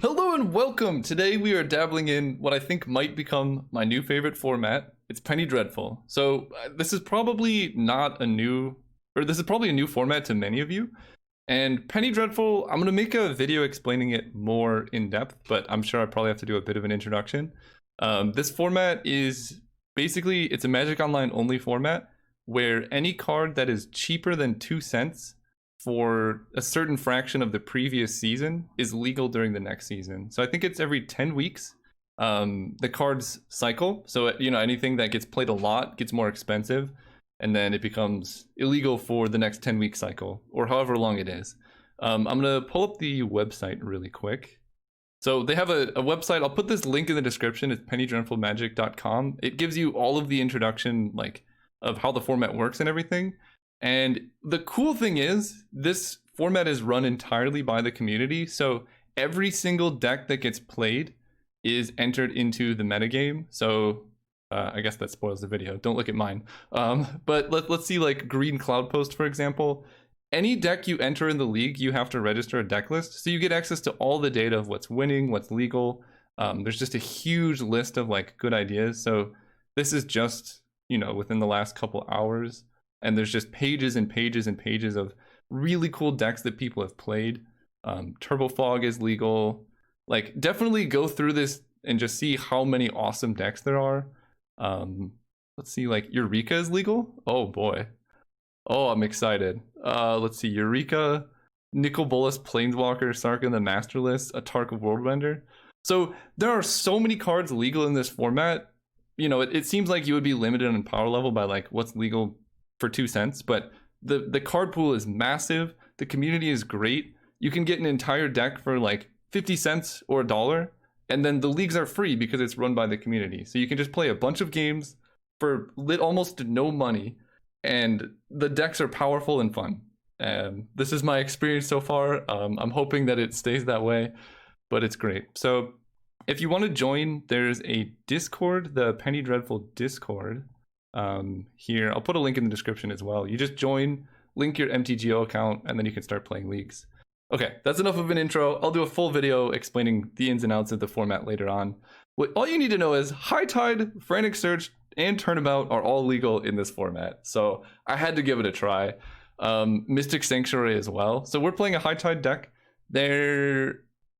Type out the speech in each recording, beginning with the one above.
Hello and welcome! Today we are dabbling in what I think might become my new favorite format. It's Penny Dreadful. So this is probably not a new, or this is probably a new format to many of you. And Penny Dreadful, I'm going to make a video explaining it more in depth, but I'm sure I probably have to do a bit of an introduction. This format is basically, it's a Magic Online only format where any card that is cheaper than 2 cents for a certain fraction of the previous season is legal during the next season. So I think it's every 10 weeks. The cards cycle. So, anything that gets played a lot gets more expensive, and then it becomes illegal for the next 10-week cycle, or however long it is. I'm going to pull up the website really quick. So they have a website. I'll put this link in the description. It's pennydreadfulmagic.com. It gives you all of the introduction, of how the format works and everything. And the cool thing is, this format is run entirely by the community. So every single deck that gets played is entered into the metagame. So I guess that spoils the video. Don't look at mine. But let's see, like Green Cloud Post, for example. Any deck you enter in the league, you have to register a deck list. So you get access to all the data of what's winning, what's legal. There's just a huge list of good ideas. So this is just, within the last couple hours. And there's just pages and pages and pages of really cool decks that people have played. Turbo Fog is legal. Definitely go through this and just see how many awesome decks there are. Let's see, Eureka is legal. Oh boy. Oh, I'm excited. Let's see, Eureka, Nicol Bolas Planeswalker, Sarkhan the Masterless, a Tark of Worldbender. So there are so many cards legal in this format. It seems like you would be limited on power level by what's legal for 2 cents, but the card pool is massive. The community is great. You can get an entire deck for 50 cents or $1, and then the leagues are free because it's run by the community. So you can just play a bunch of games for almost no money, and the decks are powerful and fun. This is my experience so far. I'm hoping that it stays that way, but it's great. So if you want to join, there's a Discord, the Penny Dreadful Discord. Here, I'll put a link in the description as well. You just join, link your MTGO account, and then you can start playing leagues. Okay, that's enough of an intro. I'll do a full video explaining the ins and outs of the format later on. All you need to know is High Tide, Frantic Search, and Turnabout are all legal in this format. So I had to give it a try. Mystic Sanctuary as well. So we're playing a High Tide deck. The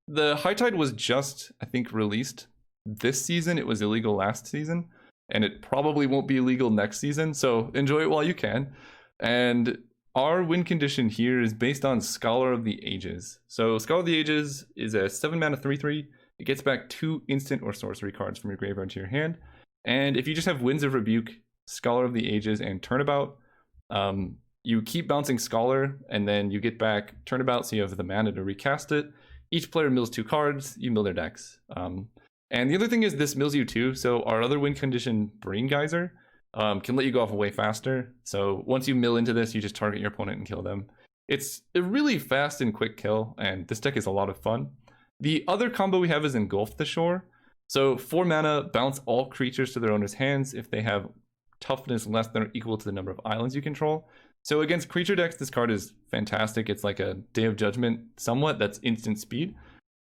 High Tide was just, I think, released this season. It was illegal last season, and it probably won't be illegal next season, so enjoy it while you can. And our win condition here is based on Scholar of the Ages. So Scholar of the Ages is a 7-mana 3/3. It gets back 2 instant or sorcery cards from your graveyard to your hand. And if you just have Winds of Rebuke, Scholar of the Ages, and Turnabout, you keep bouncing Scholar, and then you get back Turnabout, so you have the mana to recast it. Each player mills 2 cards, you mill their decks. And the other thing is this mills you too. So our other win condition, Brain Geyser, can let you go off way faster. So once you mill into this, you just target your opponent and kill them. It's a really fast and quick kill, and this deck is a lot of fun. The other combo we have is Engulf the Shore. So 4 mana, bounce all creatures to their owner's hands if they have toughness less than or equal to the number of islands you control. So against creature decks, this card is fantastic. It's like a Day of Judgment somewhat, that's instant speed.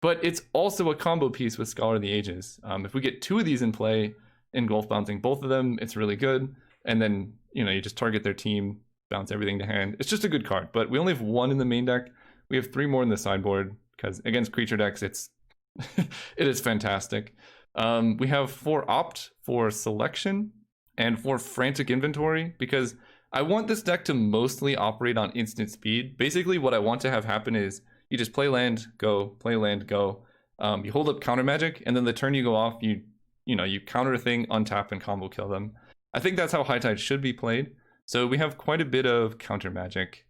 But it's also a combo piece with Scholar of the Ages. If we get 2 of these in play, Engulf bouncing both of them, it's really good. And then, you just target their team, bounce everything to hand. It's just a good card, but we only have 1 in the main deck. We have 3 more in the sideboard, because against creature decks, it is fantastic. We have 4 Opt for Selection and 4 Frantic Inventory, because I want this deck to mostly operate on instant speed. Basically, what I want to have happen is you just play land, go, play land, go. You hold up counter magic, and then the turn you go off, you counter a thing, untap, and combo kill them. I think that's how High Tide should be played. So we have quite a bit of counter magic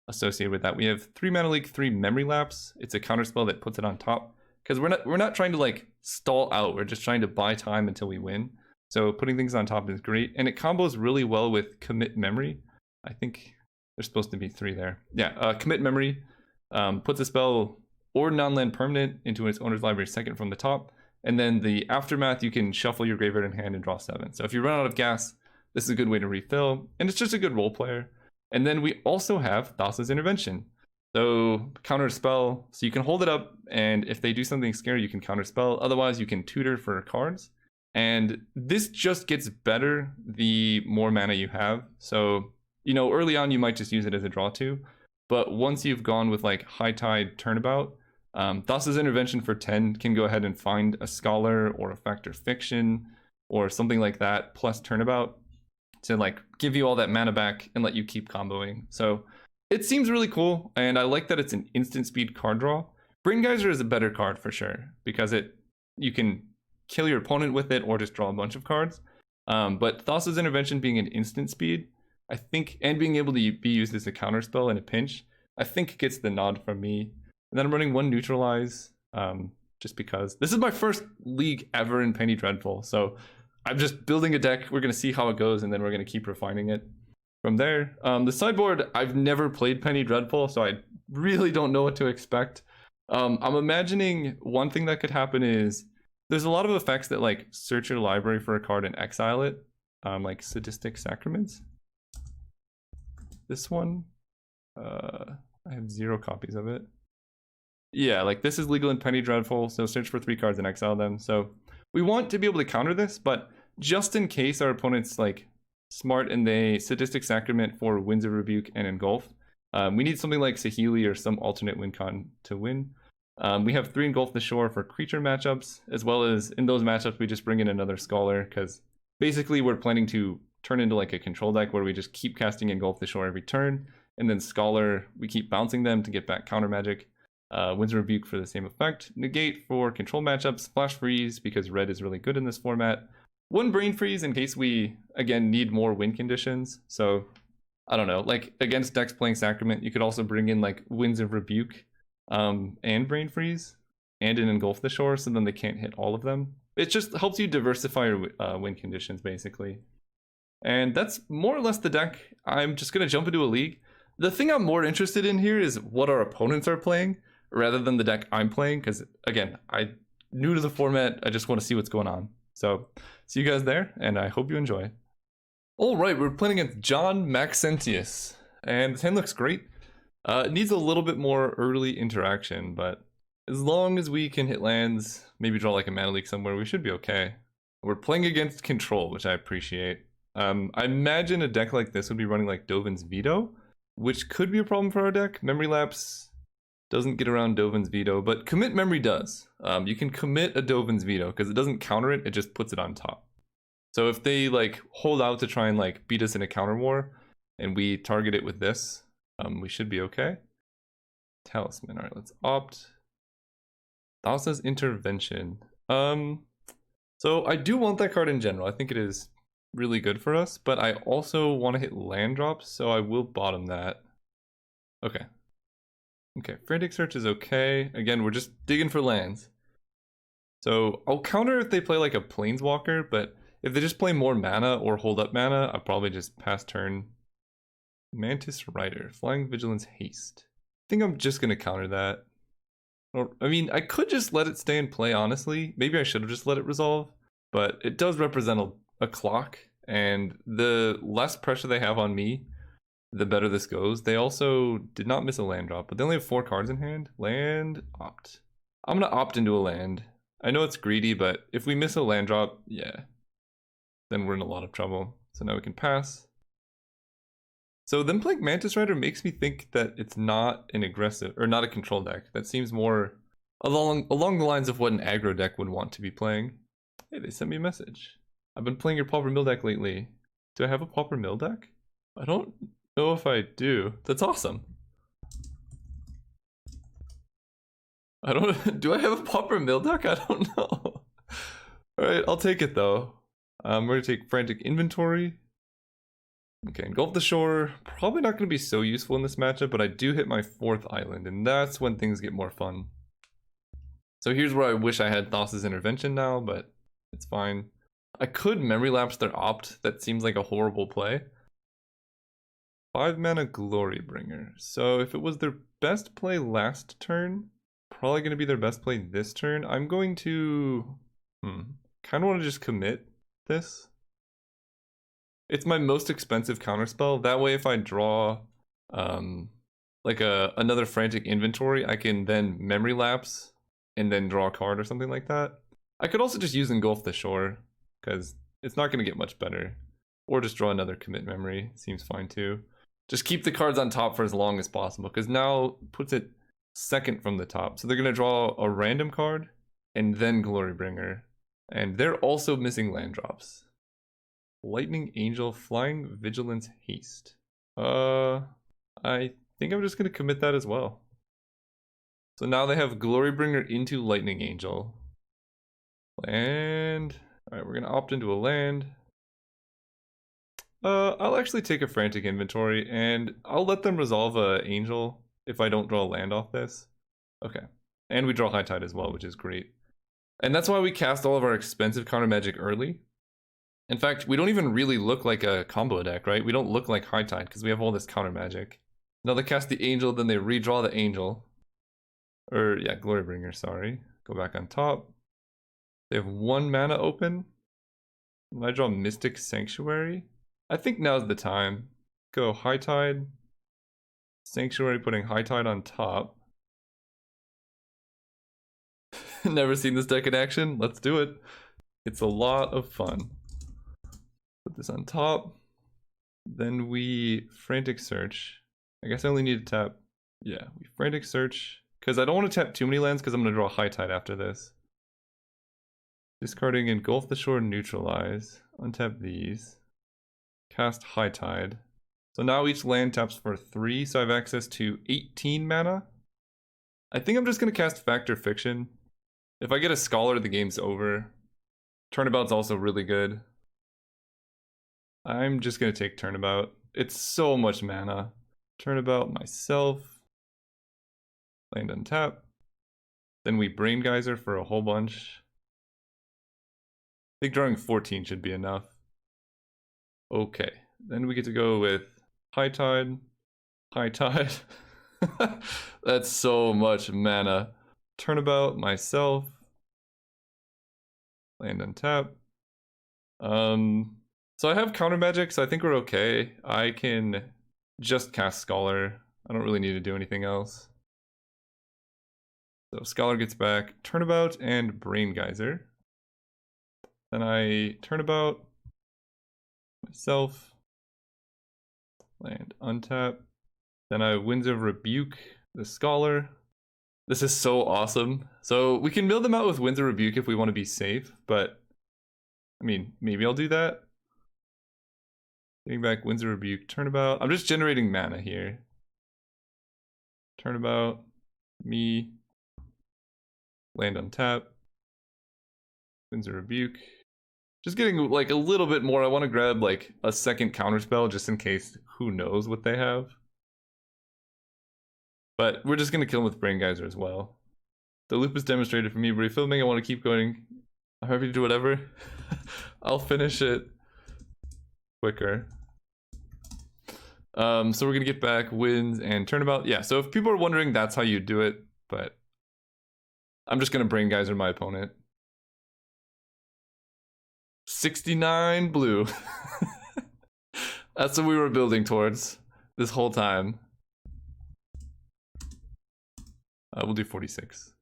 associated with that. We have 3 Mana Leak, 3 Memory Lapse. It's a counter spell that puts it on top, because we're not trying to stall out. We're just trying to buy time until we win. So putting things on top is great, and it combos really well with Commit Memory. I think there's supposed to be 3 there. Yeah, Commit Memory. Puts a spell or non-land permanent into its owner's library second from the top, and then the aftermath, you can shuffle your graveyard in hand and draw 7. So if you run out of gas, this is a good way to refill, and it's just a good role player. And then we also have Thassa's Intervention. So counter spell, so you can hold it up, and if they do something scary, you can counter spell. Otherwise, you can tutor for cards. And this just gets better the more mana you have. So, you know, early on you might just use it as a draw two, but once you've gone with like High Tide Turnabout, Thassa's Intervention for 10 can go ahead and find a Scholar or a Fact or Fiction or something like that, plus Turnabout, to like give you all that mana back and let you keep comboing. So it seems really cool, and I like that it's an instant speed card draw. Brain Geyser is a better card for sure, because you can kill your opponent with it or just draw a bunch of cards. But Thassa's Intervention being an instant speed, I think, and being able to be used as a counter spell in a pinch, I think gets the nod from me. And then I'm running one Neutralize, just because. This is my first league ever in Penny Dreadful, so I'm just building a deck. We're going to see how it goes, and then we're going to keep refining it from there. The sideboard, I've never played Penny Dreadful, so I really don't know what to expect. I'm imagining one thing that could happen is there's a lot of effects that like search your library for a card and exile it, like Sadistic Sacraments. This one, I have 0 copies of it. Yeah, like this is legal in Penny Dreadful, so search for 3 cards and exile them. So we want to be able to counter this, but just in case our opponent's like smart and they Sadistic Sacrament for Winds of Rebuke and Engulf, we need something like Saheeli or some alternate win con to win. We have 3 Engulf the Shore for creature matchups, as well as in those matchups we just bring in another Scholar, because basically we're planning to turn into like a control deck where we just keep casting Engulf the Shore every turn, and then Scholar, we keep bouncing them to get back counter magic. Winds of Rebuke for the same effect. Negate for control matchups. Flash Freeze because red is really good in this format. 1 Brain Freeze in case we, again, need more win conditions. So, I don't know, like against decks playing Sacrament, you could also bring in like Winds of Rebuke and Brain Freeze and an Engulf the Shore, so then they can't hit all of them. It just helps you diversify your win conditions, basically. And that's more or less the deck. I'm just going to jump into a league. The thing I'm more interested in here is what our opponents are playing, rather than the deck I'm playing, because again, I'm new to the format. I just want to see what's going on. So see you guys there, and I hope you enjoy. All right, we're playing against John Maxentius, and the hand looks great. It needs a little bit more early interaction, but as long as we can hit lands, maybe draw like a mana leak somewhere, we should be okay. We're playing against control, which I appreciate. I imagine a deck like this would be running like Dovin's Veto, which could be a problem for our deck. Memory Lapse doesn't get around Dovin's Veto, but Commit Memory does. You can commit a Dovin's Veto because it doesn't counter it, it just puts it on top. So if they like hold out to try and like beat us in a counter war and we target it with this, we should be okay. Talisman, all right, let's opt. Thassa's Intervention. So I do want that card in general. I think it is really good for us, but I also want to hit land drops, so I will bottom that. Okay. Okay, Frantic Search is okay. Again, we're just digging for lands. So I'll counter if they play like a Planeswalker, but if they just play more mana or hold up mana, I'll probably just pass turn. Mantis Rider, Flying Vigilance Haste. I think I'm just going to counter that. Or, I mean, I could just let it stay in play, honestly. Maybe I should have just let it resolve, but it does represent a clock, and the less pressure they have on me, the better this goes. They also did not miss a land drop, but they only have 4 cards in hand. Land, opt. I'm gonna opt into a land. I know it's greedy, but if we miss a land drop, yeah, then we're in a lot of trouble. So now we can pass. So them playing Mantis Rider makes me think that it's not an aggressive, or not a control deck. That seems more along the lines of what an aggro deck would want to be playing. Hey, they sent me a message. I've been playing your Pauper Mill deck lately. Do I have a Pauper Mill deck? I don't know if I do. That's awesome. I don't, do I have a Pauper Mill deck? I don't know. Alright, I'll take it though. We're gonna take Frantic Inventory. Okay, Engulf the Shore, probably not gonna be so useful in this matchup, but I do hit my 4th island, and that's when things get more fun. So here's where I wish I had Thassa's Intervention now, but it's fine. I could Memory Lapse their opt, that seems like a horrible play. 5 mana Glorybringer. So if it was their best play last turn, probably going to be their best play this turn. I'm going to kind of want to just commit this. It's my most expensive counterspell. That way if I draw like another frantic inventory, I can then memory lapse and then draw a card or something like that. I could also just use Engulf the Shore, because it's not going to get much better. Or just draw another commit memory, seems fine too. Just keep the cards on top for as long as possible, because now puts it second from the top. So they're going to draw a random card and then Glorybringer. And they're also missing land drops. Lightning Angel, Flying Vigilance, Haste. I think I'm just going to commit that as well. So now they have Glorybringer into Lightning Angel. Land. Alright, we're going to opt into a land. I'll actually take a Frantic Inventory, and I'll let them resolve a Angel if I don't draw a land off this. Okay. And we draw High Tide as well, which is great. And that's why we cast all of our expensive counter magic early. In fact, we don't even really look like a combo deck, right? We don't look like High Tide because we have all this counter magic. Now they cast the Angel, then they redraw the Angel. Or, yeah, Glorybringer, sorry. Go back on top. They have 1 mana open. And I draw Mystic Sanctuary. I think now's the time. Go High Tide. Sanctuary, putting High Tide on top. Never seen this deck in action. Let's do it. It's a lot of fun. Put this on top. Then we Frantic Search. I guess I only need to tap. Yeah, we Frantic Search. Because I don't want to tap too many lands because I'm going to draw High Tide after this. Discarding Engulf the Shore, Neutralize. Untap these. Cast High Tide. So now each land taps for 3, so I have access to 18 mana. I think I'm just going to cast Fact or Fiction. If I get a Scholar, the game's over. Turnabout's also really good. I'm just going to take Turnabout. It's so much mana. Turnabout myself. Land untap. Then we Brain Geyser for a whole bunch. I think drawing 14 should be enough. Okay, then we get to go with High Tide. High Tide. That's so much mana. Turnabout myself. Land untap. So I have counter magic, so I think we're okay. I can just cast Scholar. I don't really need to do anything else. So Scholar gets back Turnabout and Brain Geyser. Then I Turnabout myself. Land untap. Then I Winds of Rebuke the Scholar. This is so awesome. So we can mill them out with Winds of Rebuke if we want to be safe, but I mean, maybe I'll do that. Getting back Winds of Rebuke, Turnabout. I'm just generating mana here. Turnabout, me, land untap, Winds of Rebuke. Just getting like a little bit more. I want to grab like a second counterspell just in case. Who knows what they have. But we're just going to kill him with Brain Geyser as well. The loop is demonstrated for me, but refilming, I want to keep going. I'm happy to do whatever. I'll finish it quicker. So we're going to get back Winds and Turnabout. Yeah, so if people are wondering, that's how you do it. But I'm just going to Brain Geyser my opponent. 69 blue. That's what we were building towards this whole time. We'll do 46.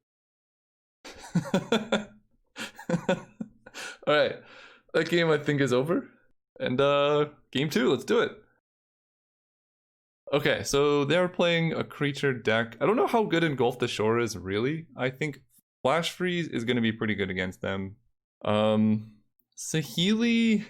Alright, that game I think is over. And game 2, let's do it. Okay, so they're playing a creature deck. I don't know how good Engulf the Shore is really. I think Flash Freeze is going to be pretty good against them. Saheeli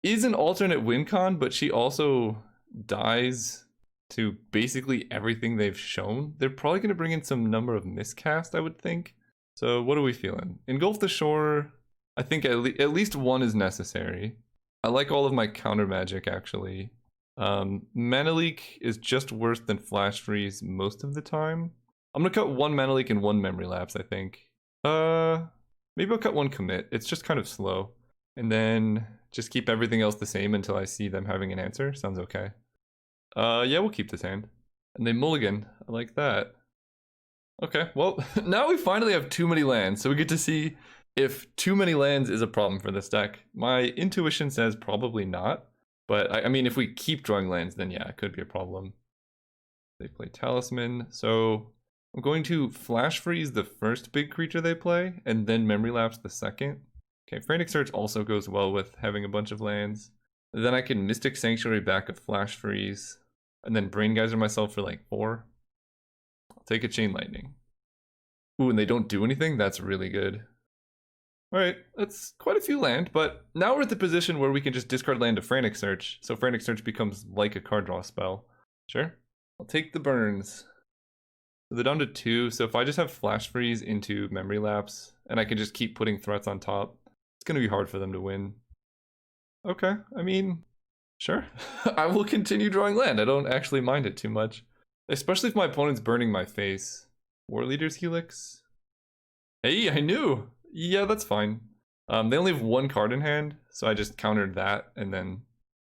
is an alternate win con, but she also dies to basically everything they've shown. They're probably going to bring in some number of miscast, I would think. So what are we feeling? Engulf the Shore, I think at least 1 is necessary. I like all of my counter magic, actually. Mana Leak is just worse than Flash Freeze most of the time. I'm going to cut 1 Mana Leak and 1 Memory Lapse, I think. Maybe I'll cut 1 Commit. It's just kind of slow. And then just keep everything else the same until I see them having an answer. Sounds okay. Yeah, we'll keep this hand. And they mulligan. I like that. Okay, well, now we finally have too many lands, so we get to see if too many lands is a problem for this deck. My intuition says probably not, but I mean, if we keep drawing lands, then yeah, it could be a problem. They play Talisman, so I'm going to Flash Freeze the first big creature they play, and then Memory Lapse the second. Okay, Frantic Search also goes well with having a bunch of lands. Then I can Mystic Sanctuary back a Flash Freeze, and then Brain Geyser myself for like 4. I'll take a Chain Lightning. Ooh, and they don't do anything? That's really good. Alright, that's quite a few land, but now we're at the position where we can just discard land to Frantic Search, so Frantic Search becomes like a card draw spell. Sure. I'll take the burns. So they're down to 2, so if I just have Flash Freeze into Memory Lapse, and I can just keep putting threats on top, it's gonna be hard for them to win. Okay, I mean, sure. I will continue drawing land. I don't actually mind it too much. Especially if my opponent's burning my face. War Leader's Helix? Hey, I knew! Yeah, that's fine. They only have 1 card in hand, so I just countered that and then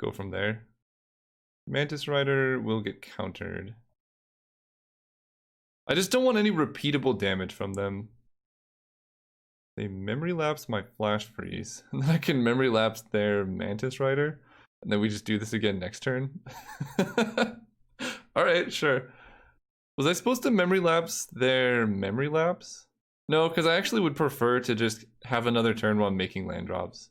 go from there. Mantis Rider will get countered. I just don't want any repeatable damage from them. They Memory Lapse my Flash Freeze, and then I can Memory Lapse their Mantis Rider, and then we just do this again next turn. Alright, sure. Was I supposed to Memory Lapse their Memory Lapse? No, because I actually would prefer to just have another turn while making land drops.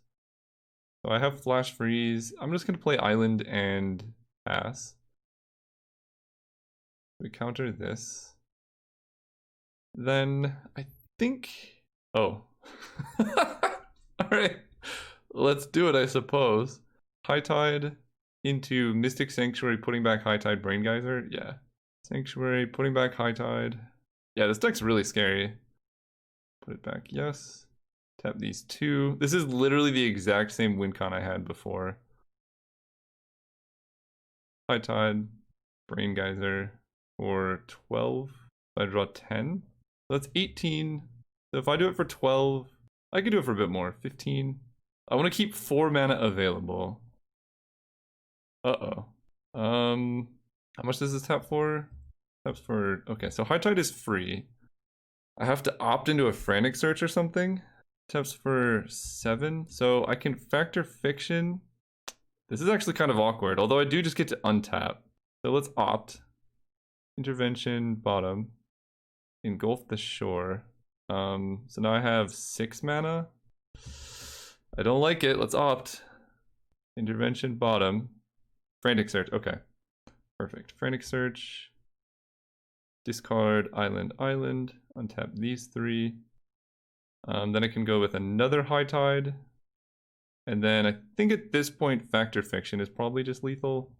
So I have Flash Freeze. I'm just going to play Island and pass. We counter this. Then I think... Oh. Alright. Let's do it, I suppose. High Tide into Mystic Sanctuary, putting back High Tide Brain Geyser. Yeah. Sanctuary, putting back High Tide. Yeah, this deck's really scary. Put it back, yes. Tap these 2. This is literally the exact same win con I had before. High Tide, Brain Geyser for 12. I draw 10. So that's 18. So if I do it for 12, I could do it for a bit more. 15. I want to keep 4 mana available. Uh-oh. How much does this tap for? Taps for... Okay, so High Tide is free. I have to opt into a Frantic Search or something. Taps for 7. So I can Factor Fiction. This is actually kind of awkward, although I do just get to untap. So let's opt. Intervention, bottom. Engulf the Shore. So now I have 6 mana. I don't like it. Let's opt. Intervention, bottom. Frantic Search. Okay. Perfect. Frantic Search. Discard Island, Island. Untap these 3. Then I can go with another High Tide. And then I think at this point Factor Fiction is probably just lethal.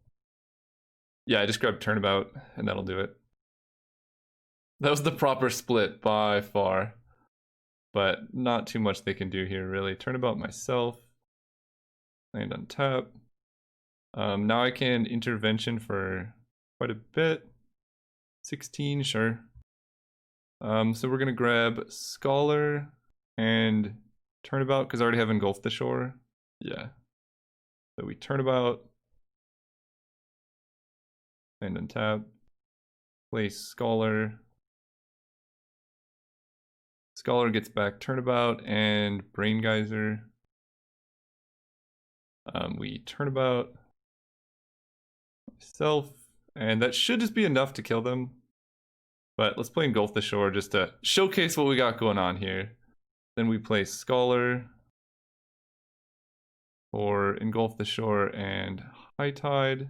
Yeah, I just grabbed Turnabout and that'll do it. That was the proper split by far. But not too much they can do here really. Turnabout myself. Land untap. Now I can Intervention for quite a bit. 16, sure. So we're gonna grab Scholar and Turnabout because I already have Engulf the Shore. Yeah. So we Turnabout and untap. Play Scholar. Scholar gets back Turnabout and Brain Geyser. We Turnabout myself, and that should just be enough to kill them. But let's play Engulf the Shore just to showcase what we got going on here. Then we play Scholar for Engulf the Shore and High Tide.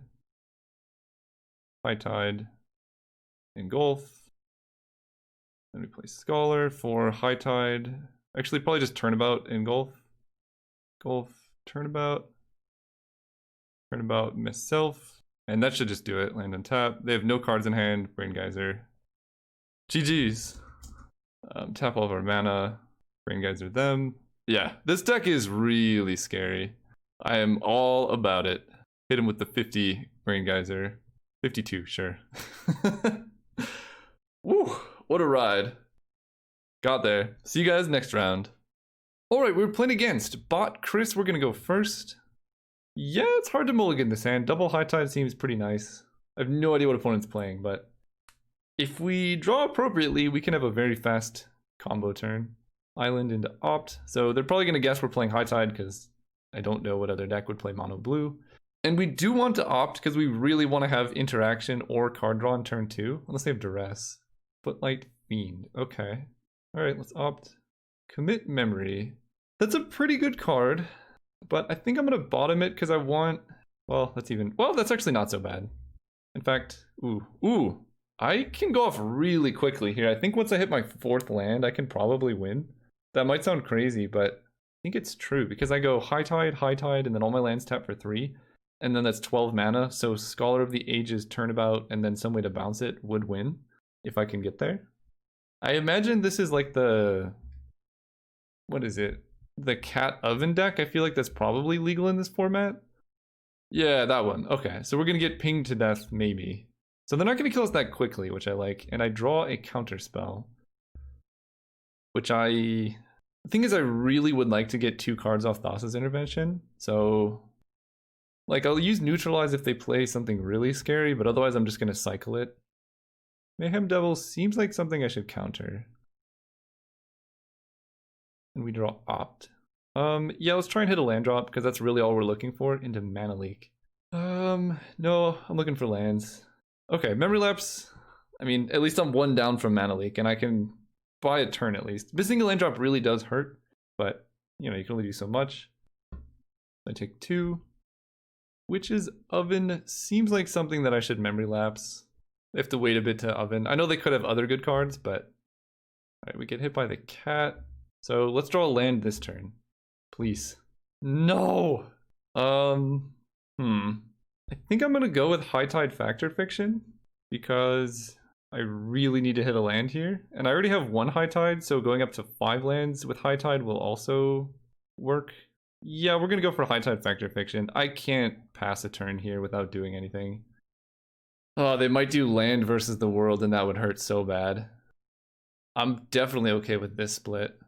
High Tide, Engulf. Then we play Scholar for High Tide. Actually, probably just Turnabout, Engulf. Engulf, Turnabout. Turnabout, myself. And that should just do it. Land and tap. They have no cards in hand. Brain Geyser. GG's. Tap all of our mana. Brain Geyser them. Yeah, this deck is really scary. I am all about it. Hit him with the 50 Brain Geyser. 52, sure. Woo, what a ride. Got there. See you guys next round. Alright, we're playing against Bot Chris. We're gonna go first. Yeah, it's hard to mulligan this hand. Double High Tide seems pretty nice. I have no idea what opponent's playing, but if we draw appropriately, we can have a very fast combo turn. Island into Opt. So they're probably going to guess we're playing High Tide because I don't know what other deck would play mono blue. And we do want to opt because we really want to have interaction or card draw on turn 2, unless they have duress. Footlight Fiend. Okay. All right, let's opt. Commit Memory. That's a pretty good card, but I think I'm gonna bottom it because I want. Well, that's actually not so bad. In fact, ooh, I can go off really quickly here. I think once I hit my 4th land, I can probably win. That might sound crazy, but I think it's true because I go High Tide, and then all my lands tap for 3. And then that's 12 mana, so Scholar of the Ages, Turnabout, and then some way to bounce it would win, if I can get there. I imagine this is like the... What is it? The Cat Oven deck? I feel like that's probably legal in this format. Yeah, that one. Okay, so we're gonna get pinged to death, maybe. So they're not gonna kill us that quickly, which I like. And I draw a counter spell. Which The thing is, I really would like to get 2 cards off Thassa's Intervention, so... Like, I'll use Neutralize if they play something really scary, but otherwise I'm just going to cycle it. Mayhem Devil seems like something I should counter. And we draw Opt. Yeah, let's try and hit a land drop, because that's really all we're looking for, into Mana Leak. No, I'm looking for lands. Okay, Memory Lapse. I mean, at least I'm 1 down from Mana Leak, and I can buy a turn at least. Missing a land drop really does hurt, but, you know, you can only do so much. I take 2. Witch's Oven seems like something that I should Memory Lapse. I have to wait a bit to Oven. I know they could have other good cards, but... Alright, we get hit by the cat. So let's draw a land this turn. Please. No! I think I'm gonna go with High Tide Factor Fiction, because I really need to hit a land here. And I already have 1 High Tide, so going up to 5 lands with High Tide will also work. Yeah, we're gonna go for High Tide Factor Fiction. I can't pass a turn here without doing anything. Oh, they might do land versus the world, and that would hurt so bad. I'm definitely okay with this split.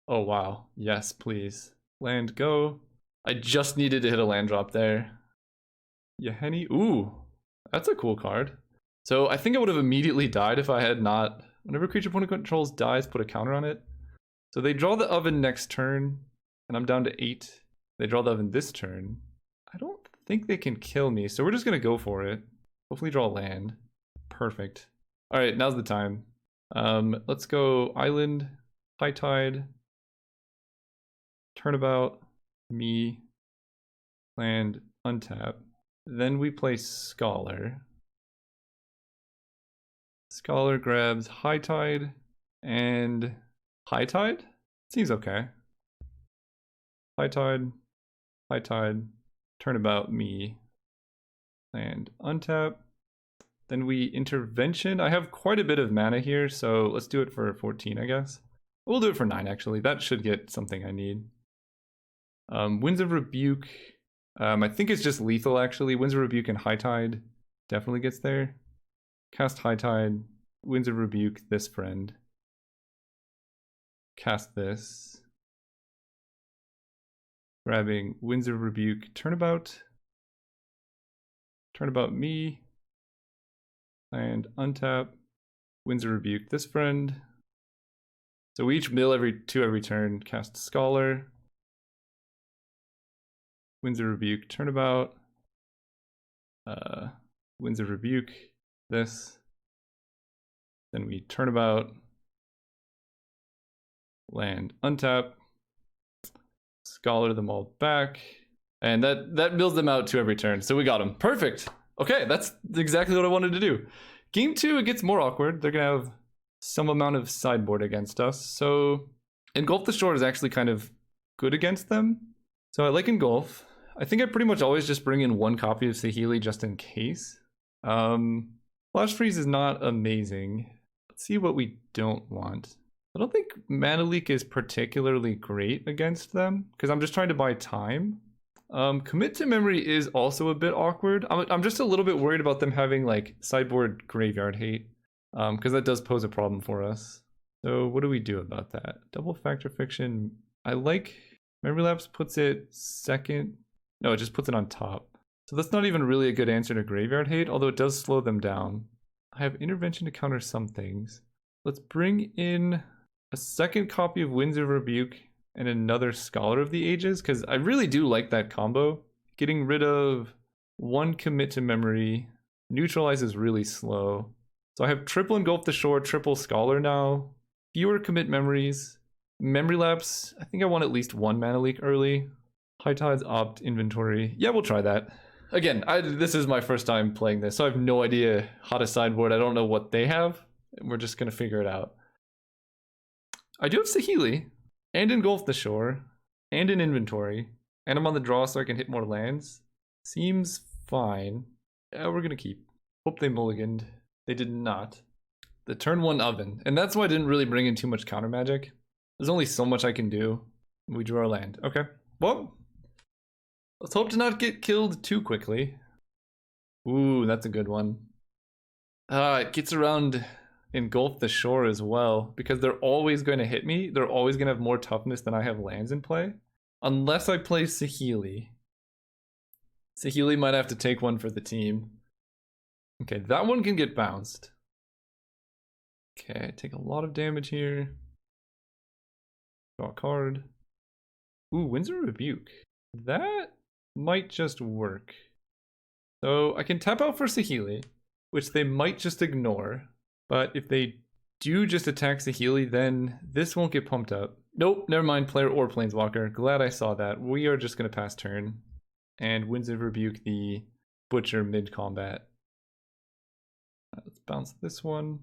Oh wow, yes, please. Land, go. I just needed to hit a land drop there. Yahenni, ooh, that's a cool card. So I think I would have immediately died if I had not. Whenever creature opponent controls dies, put a counter on it. So they draw the Oven next turn, and I'm down to 8. They draw the Oven this turn. I don't think they can kill me, so we're just gonna go for it. Hopefully draw land. Perfect. Alright, now's the time. Let's go Island, High Tide, Turnabout, me, land, untap. Then we play Scholar. Scholar grabs High Tide and High Tide? Seems okay. High Tide, Turnabout, me, land, untap. Then we Intervention. I have quite a bit of mana here, so let's do it for 14, I guess. We'll do it for 9, actually. That should get something I need. Winds of Rebuke. I think it's just lethal, actually. Winds of Rebuke and High Tide definitely gets there. Cast High Tide. Winds of Rebuke, this friend. Cast this. Grabbing Winds of Rebuke, Turnabout. Turnabout me. And untap. Winds of Rebuke, this friend. So we each mill every turn. Cast Scholar. Winds of Rebuke, Turnabout. Winds of Rebuke, this. Then we Turnabout. Land, untap. Scholar them all back. And that mills them out 2 every turn. So we got them. Perfect. Okay, that's exactly what I wanted to do. Game 2, it gets more awkward. They're gonna have some amount of sideboard against us. So Engulf the Shore is actually kind of good against them. So I like Engulf. I think I pretty much always just bring in 1 copy of Saheeli just in case. Flash Freeze is not amazing. Let's see what we don't want. I don't think Mana Leak is particularly great against them, because I'm just trying to buy time. Commit to Memory is also a bit awkward. I'm just a little bit worried about them having like sideboard graveyard hate, because that does pose a problem for us. So what do we do about that? Double Factor Fiction. I like Memory Lapse puts it second. No, it just puts it on top. So that's not even really a good answer to graveyard hate, although it does slow them down. I have Intervention to counter some things. Let's bring in a second copy of Winds of Rebuke and another Scholar of the Ages, because I really do like that combo. Getting rid of 1 commit to memory. Neutralize is really slow. So I have triple engulf the shore, triple scholar now. Fewer commit memories. Memory lapse. I think I want at least 1 mana leak early. High tides, opt, inventory. Yeah, we'll try that. Again, this is my first time playing this, so I have no idea how to sideboard. I don't know what they have. We're just gonna figure it out. I do have Saheeli, and engulf the shore, and an inventory, and I'm on the draw so I can hit more lands. Seems fine. Yeah, we're gonna keep. Hope they mulliganed. They did not. The turn 1 oven, and that's why I didn't really bring in too much counter magic. There's only so much I can do. We drew our land. Okay, well, let's hope to not get killed too quickly. Ooh, that's a good one. It gets around engulf the shore as well, because they're always going to hit me. They're always going to have more toughness than I have lands in play. Unless I play Saheeli. Saheeli might have to take one for the team. Okay, that one can get bounced. Okay, take a lot of damage here. Draw a card. Ooh, Windsor Rebuke. That might just work. So I can tap out for Saheeli, which they might just ignore. But if they do just attack Saheeli, then this won't get pumped up. Nope, never mind, player or planeswalker. Glad I saw that. We are just going to pass turn. And Winds of Rebuke the Butcher mid-combat. Let's bounce this one.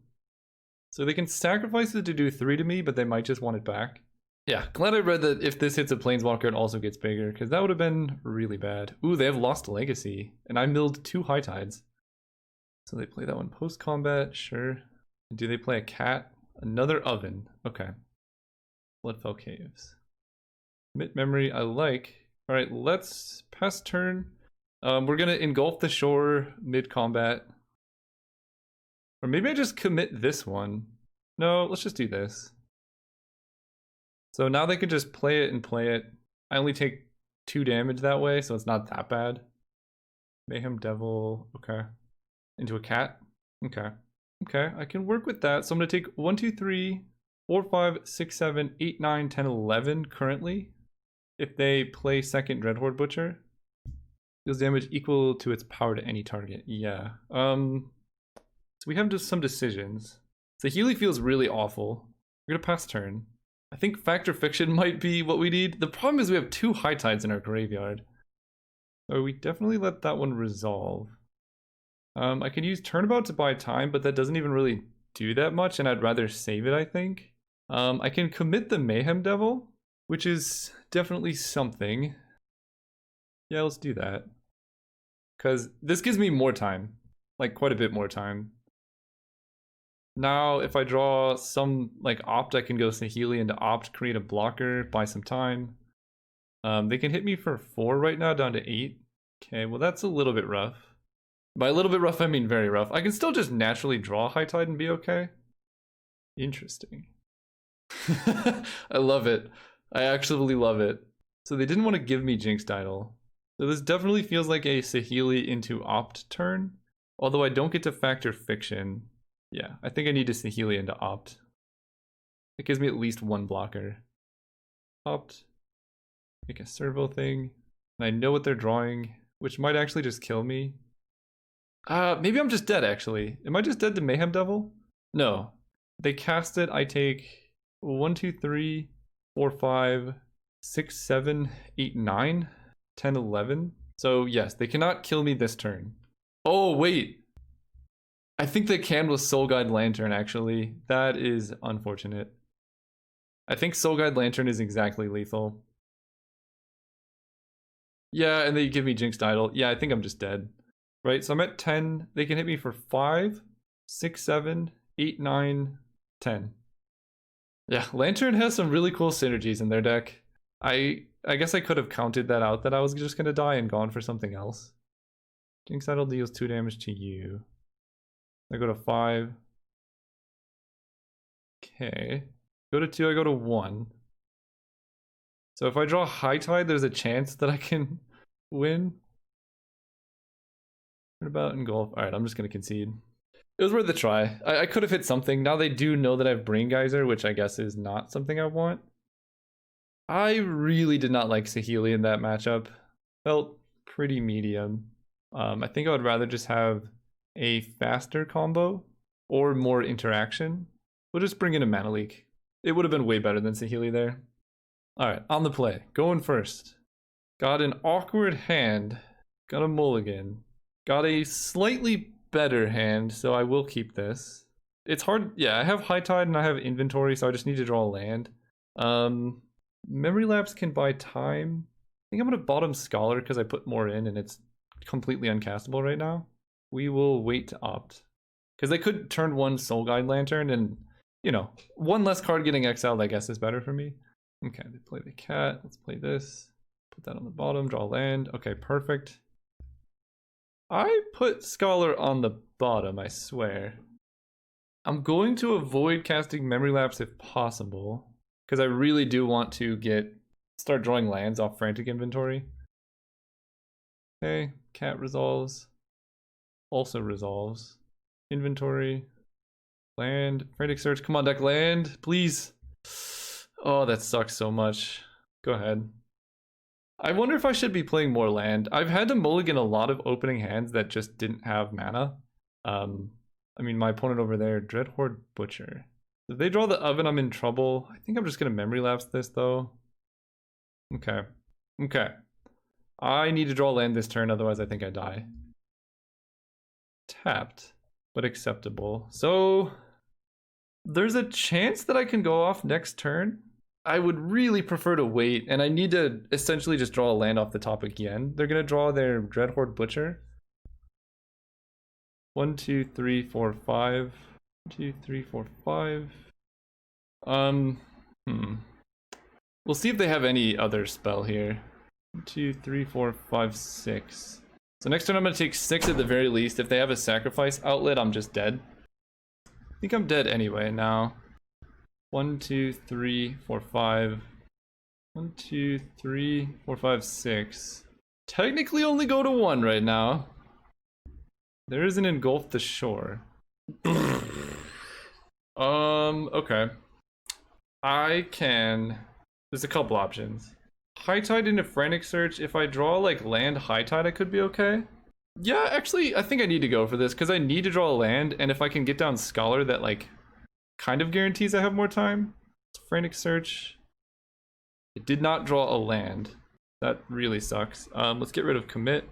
So they can sacrifice it to do 3 to me, but they might just want it back. Yeah, glad I read that if this hits a planeswalker, it also gets bigger, because that would have been really bad. Ooh, they have Lost Legacy, and I milled 2 High Tides. So they play that one post-combat, sure. Do they play a cat? Another oven. Okay. Bloodfell Caves. Commit memory, I like. Alright, let's pass turn. We're gonna engulf the shore mid-combat. Or maybe I just commit this one. No, let's just do this. So now they can just play it and play it. I only take 2 damage that way, so it's not that bad. Mayhem Devil, okay. Into a cat, okay. Okay, I can work with that. So I'm gonna take 1, 2, 3, 4, 5, 6, 7, 8, 9, 10, 11 currently. If they play second Dreadhorde Butcher. Deals damage equal to its power to any target, yeah. So we have just some decisions. Saheeli feels really awful. We're gonna pass turn. I think Fact or Fiction might be what we need. The problem is we have 2 High Tides in our graveyard. So we definitely let that one resolve. I can use Turnabout to buy time, but that doesn't even really do that much, and I'd rather save it, I think. I can commit the Mayhem Devil, which is definitely something. Yeah, let's do that. Because this gives me more time. Like, quite a bit more time. Now, if I draw some, like, opt, I can go Saheeli into opt, create a blocker, buy some time. They can hit me for 4 right now, down to 8. Okay, well that's a little bit rough. By a little bit rough, I mean very rough. I can still just naturally draw High Tide and be okay. Interesting. I love it. I actually love it. So they didn't want to give me Jinxed Idol. So this definitely feels like a Saheeli into opt turn. Although I don't get to Fact or Fiction. Yeah, I think I need to Saheeli into opt. It gives me at least 1 blocker. Opt. Make a servo thing. And I know what they're drawing, which might actually just kill me. Maybe I'm just dead, actually. Am I just dead to Mayhem Devil? No. They cast it, I take 1, 2, 3, 4, 5, 6, 7, 8, 9, 10, 11. So yes, they cannot kill me this turn. Oh, wait. I think they can with Soul Guide Lantern, actually. That is unfortunate. I think Soul Guide Lantern is exactly lethal. Yeah, and they give me Jinxed Idol. Yeah, I think I'm just dead. Right, so I'm at 10. They can hit me for 5, 6, 7, 8, 9, 10. Yeah, Lantern has some really cool synergies in their deck. I guess I could have counted that out, that I was just going to die and gone for something else. Jinxed Idol deals 2 damage to you. I go to 5. Okay. Go to 2, I go to 1. So if I draw High Tide, there's a chance that I can win. About engulf. Alright, I'm just gonna concede. It was worth a try. I could have hit something. Now they do know that I have Brain Geyser, which I guess is not something I want. I really did not like Saheeli in that matchup. Felt pretty medium. I think I would rather just have a faster combo or more interaction. We'll just bring in a Mana Leak. It would have been way better than Saheeli there. Alright, on the play. Going first. Got an awkward hand. Got a mulligan. Got a slightly better hand, so I will keep this. It's hard. Yeah, I have High Tide and I have inventory, so I just need to draw a land. Memory Lapse can buy time. I think I'm going to bottom Scholar because I put more in and it's completely uncastable right now. We will wait to opt. Because they could turn one Soul Guide Lantern and, you know, one less card getting exiled, I guess, is better for me. Okay, they play the cat. Let's play this. Put that on the bottom, draw land. Okay, perfect. I put Scholar on the bottom, I swear. I'm going to avoid casting Memory Lapse if possible, because I really do want to start drawing lands off Frantic Inventory. Okay, cat resolves. Also resolves. Inventory. Land. Frantic Search. Come on, deck land, please. Oh, that sucks so much. Go ahead. I wonder if I should be playing more land. I've had to mulligan a lot of opening hands that just didn't have mana. I mean, my opponent over there, Dreadhorde Butcher. If they draw the oven, I'm in trouble. I think I'm just going to Memory Lapse this, though. Okay. Okay. I need to draw land this turn, otherwise I think I die. Tapped, but acceptable. So, there's a chance that I can go off next turn. I would really prefer to wait, and I need to essentially just draw a land off the top again. They're going to draw their Dreadhorde Butcher. 1, 2, 3, 4, 5. 1, 2, 3, 4, 5. We'll see if they have any other spell here. 1, 2, 3, 4, 5, 6. So next turn I'm going to take 6 at the very least. If they have a sacrifice outlet, I'm just dead. I think I'm dead anyway now. 1, 2, 3, 4, 5. 1, 2, 3, 4, 5, 6. Technically only go to 1 right now. There is an Engulf the Shore. Okay. There's a couple options. High Tide into Frantic Search. If I draw like land High Tide, I could be okay. Yeah, actually, I think I need to go for this because I need to draw a land, and if I can get down Scholar, that like kind of guarantees I have more time. Frantic Search. It did not draw a land. That really sucks. Let's get rid of Commit.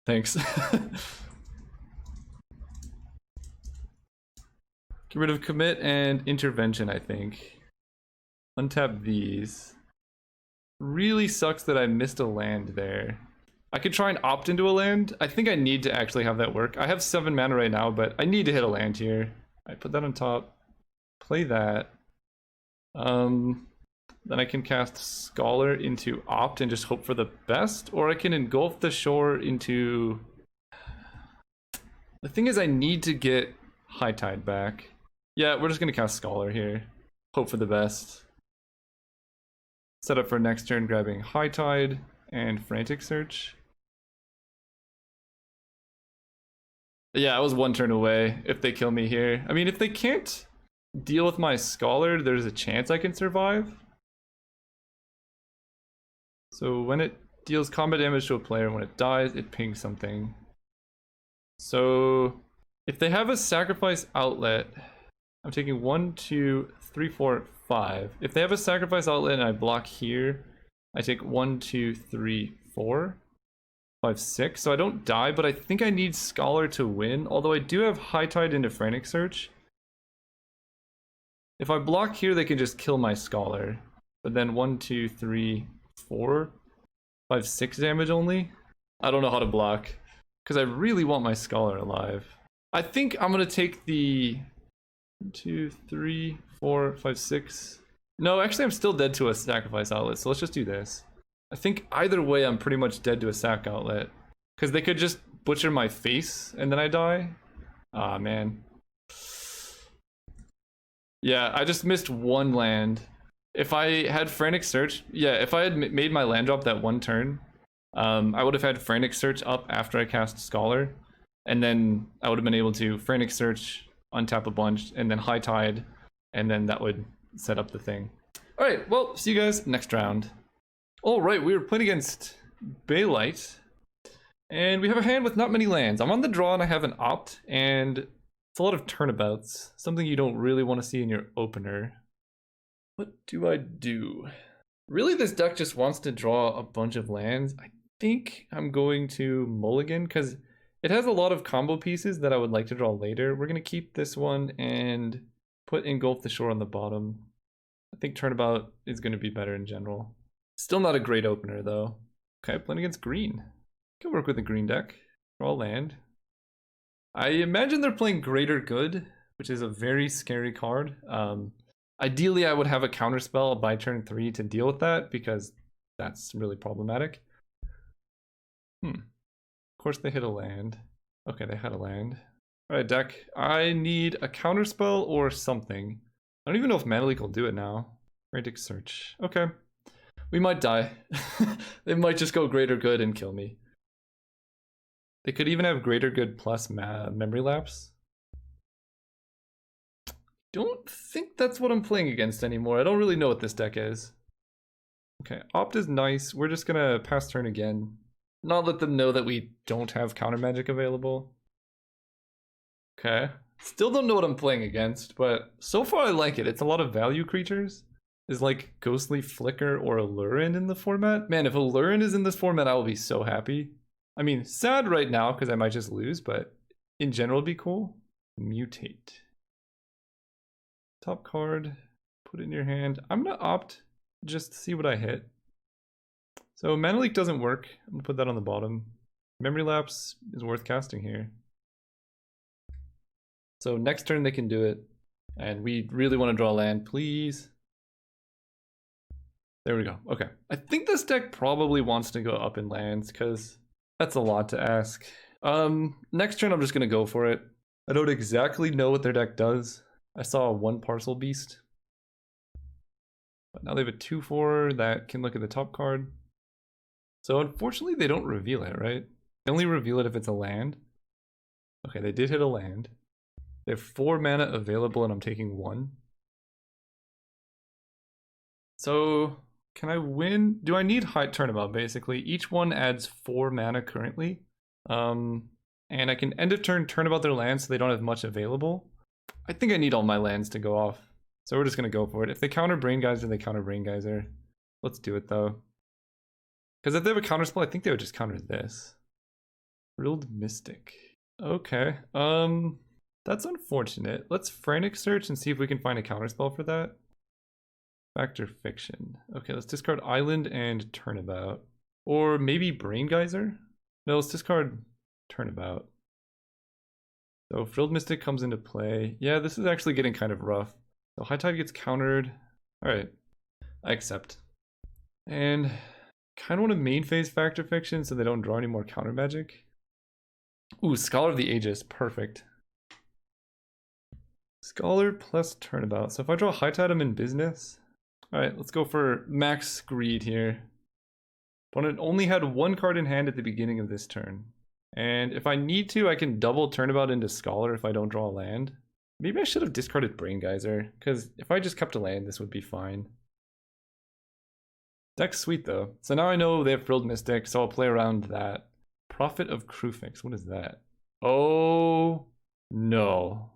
Thanks. Get rid of Commit and Intervention, I think. Untap these. Really sucks that I missed a land there. I could try and opt into a land. I think I need to actually have that work. I have 7 mana right now, but I need to hit a land here. I put that on top. Play that. Then I can cast Scholar into Opt and just hope for the best, or I can Engulf the Shore into... The thing is, I need to get High Tide back. Yeah, we're just gonna cast Scholar here. Hope for the best. Set up for next turn, grabbing High Tide and Frantic Search. Yeah, I was 1 turn away if they kill me here. I mean, if they can't deal with my Scholar, there's a chance I can survive. So when it deals combat damage to a player, when it dies, it pings something. So if they have a sacrifice outlet, I'm taking 1, 2, 3, 4, 5. If they have a sacrifice outlet and I block here, I take 1, 2, 3, 4, 5, 6. So I don't die, but I think I need Scholar to win, although I do have High Tide into Frantic Search. If I block here, they can just kill my Scholar. But then 1, 2, 3, 4, 5, 6 damage only. I don't know how to block because I really want my Scholar alive. I think I'm gonna take the 1, 2, 3, 4, 5, 6. No, actually I'm still dead to a sacrifice outlet, so let's just do this. I think either way I'm pretty much dead to a sac outlet because they could just butcher my face and then I die. Ah, man. Yeah, I just missed 1 land. If I had Frantic Search, yeah, if I had made my land drop that 1 turn, I would have had Frantic Search up after I cast Scholar, and then I would have been able to Frantic Search, untap a bunch, and then High Tide, and then that would set up the thing. Alright, well, see you guys next round. Alright, we were playing against Baylight. And we have a hand with not many lands. I'm on the draw and I have an opt, and it's a lot of turnabouts. Something you don't really want to see in your opener. What do I do? Really, this deck just wants to draw a bunch of lands. I think I'm going to mulligan because it has a lot of combo pieces that I would like to draw later. We're going to keep this one and put Engulf the Shore on the bottom. I think Turnabout is going to be better in general. Still not a great opener though. Okay, playing against green. Can work with a green deck. Draw land. I imagine they're playing Greater Good, which is a very scary card. Ideally, I would have a counterspell by turn 3 to deal with that because that's really problematic. Of course, they hit a land. Okay, they had a land. All right, deck. I need a counterspell or something. I don't even know if Mana Leak will do it now. Frantic Search. Okay. We might die. They might just go Greater Good and kill me. They could even have Greater Good plus Memory Lapse. Don't think that's what I'm playing against anymore. I don't really know what this deck is. Okay, Opt is nice. We're just gonna pass turn again. Not let them know that we don't have counter magic available. Okay. Still don't know what I'm playing against, but so far I like it. It's a lot of value creatures. Is like Ghostly Flicker or Allurin in the format. Man, if Allurin is in this format, I will be so happy. I mean, sad right now because I might just lose, but in general it'd be cool. Mutate. Top card, put it in your hand. I'm gonna opt just to see what I hit. So Mana Leak doesn't work. I'm gonna put that on the bottom. Memory Lapse is worth casting here. So next turn they can do it. And we really want to draw land, please. There we go. Okay. I think this deck probably wants to go up in lands because that's a lot to ask. Next turn I'm just gonna go for it. I don't exactly know what their deck does. I saw a 1 Parcel Beast. But now they have a 2/4 that can look at the top card. So unfortunately they don't reveal it, right? They only reveal it if it's a land. Okay, they did hit a land. They have 4 mana available and I'm taking 1. So can I win? Do I need high turnabout basically? Each one adds 4 mana currently. And I can end of turn turnabout their land so they don't have much available. I think I need all my lands to go off. So we're just gonna go for it. If they counter Brain Geyser, they counter Brain Geyser. Let's do it though. Because if they have a counter spell, I think they would just counter this. Frilled Mystic. Okay. That's unfortunate. Let's Frantic Search and see if we can find a counterspell for that. Factor Fiction. Okay, let's discard Island and Turnabout. Or maybe Brain Geyser? No, let's discard Turnabout. So Frilled Mystic comes into play. Yeah, this is actually getting kind of rough. So High Tide gets countered. Alright, I accept. And kind of want to main phase Factor Fiction so they don't draw any more counter magic. Ooh, Scholar of the Aegis, perfect. Scholar plus Turnabout. So if I draw High Tide, I'm in business. Alright, let's go for max greed here. Opponent only had 1 card in hand at the beginning of this turn. And if I need to, I can double Turnabout into Scholar if I don't draw a land. Maybe I should have discarded Brain Geyser, because if I just kept a land, this would be fine. Deck's sweet though. So now I know they have Frilled Mystic, so I'll play around that. Prophet of Kruphix, what is that? Oh no.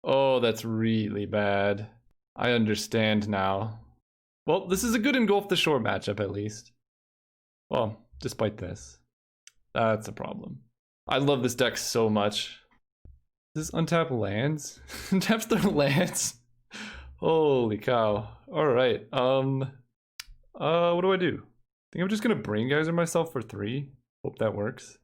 Oh, that's really bad. I understand now. Well, this is a good Engulf the Shore matchup at least. Well, despite this. That's a problem. I love this deck so much. Does this untap lands? Untaps their lands? Holy cow. Alright, what do I do? I think I'm just gonna Brain Geyser myself for 3. Hope that works.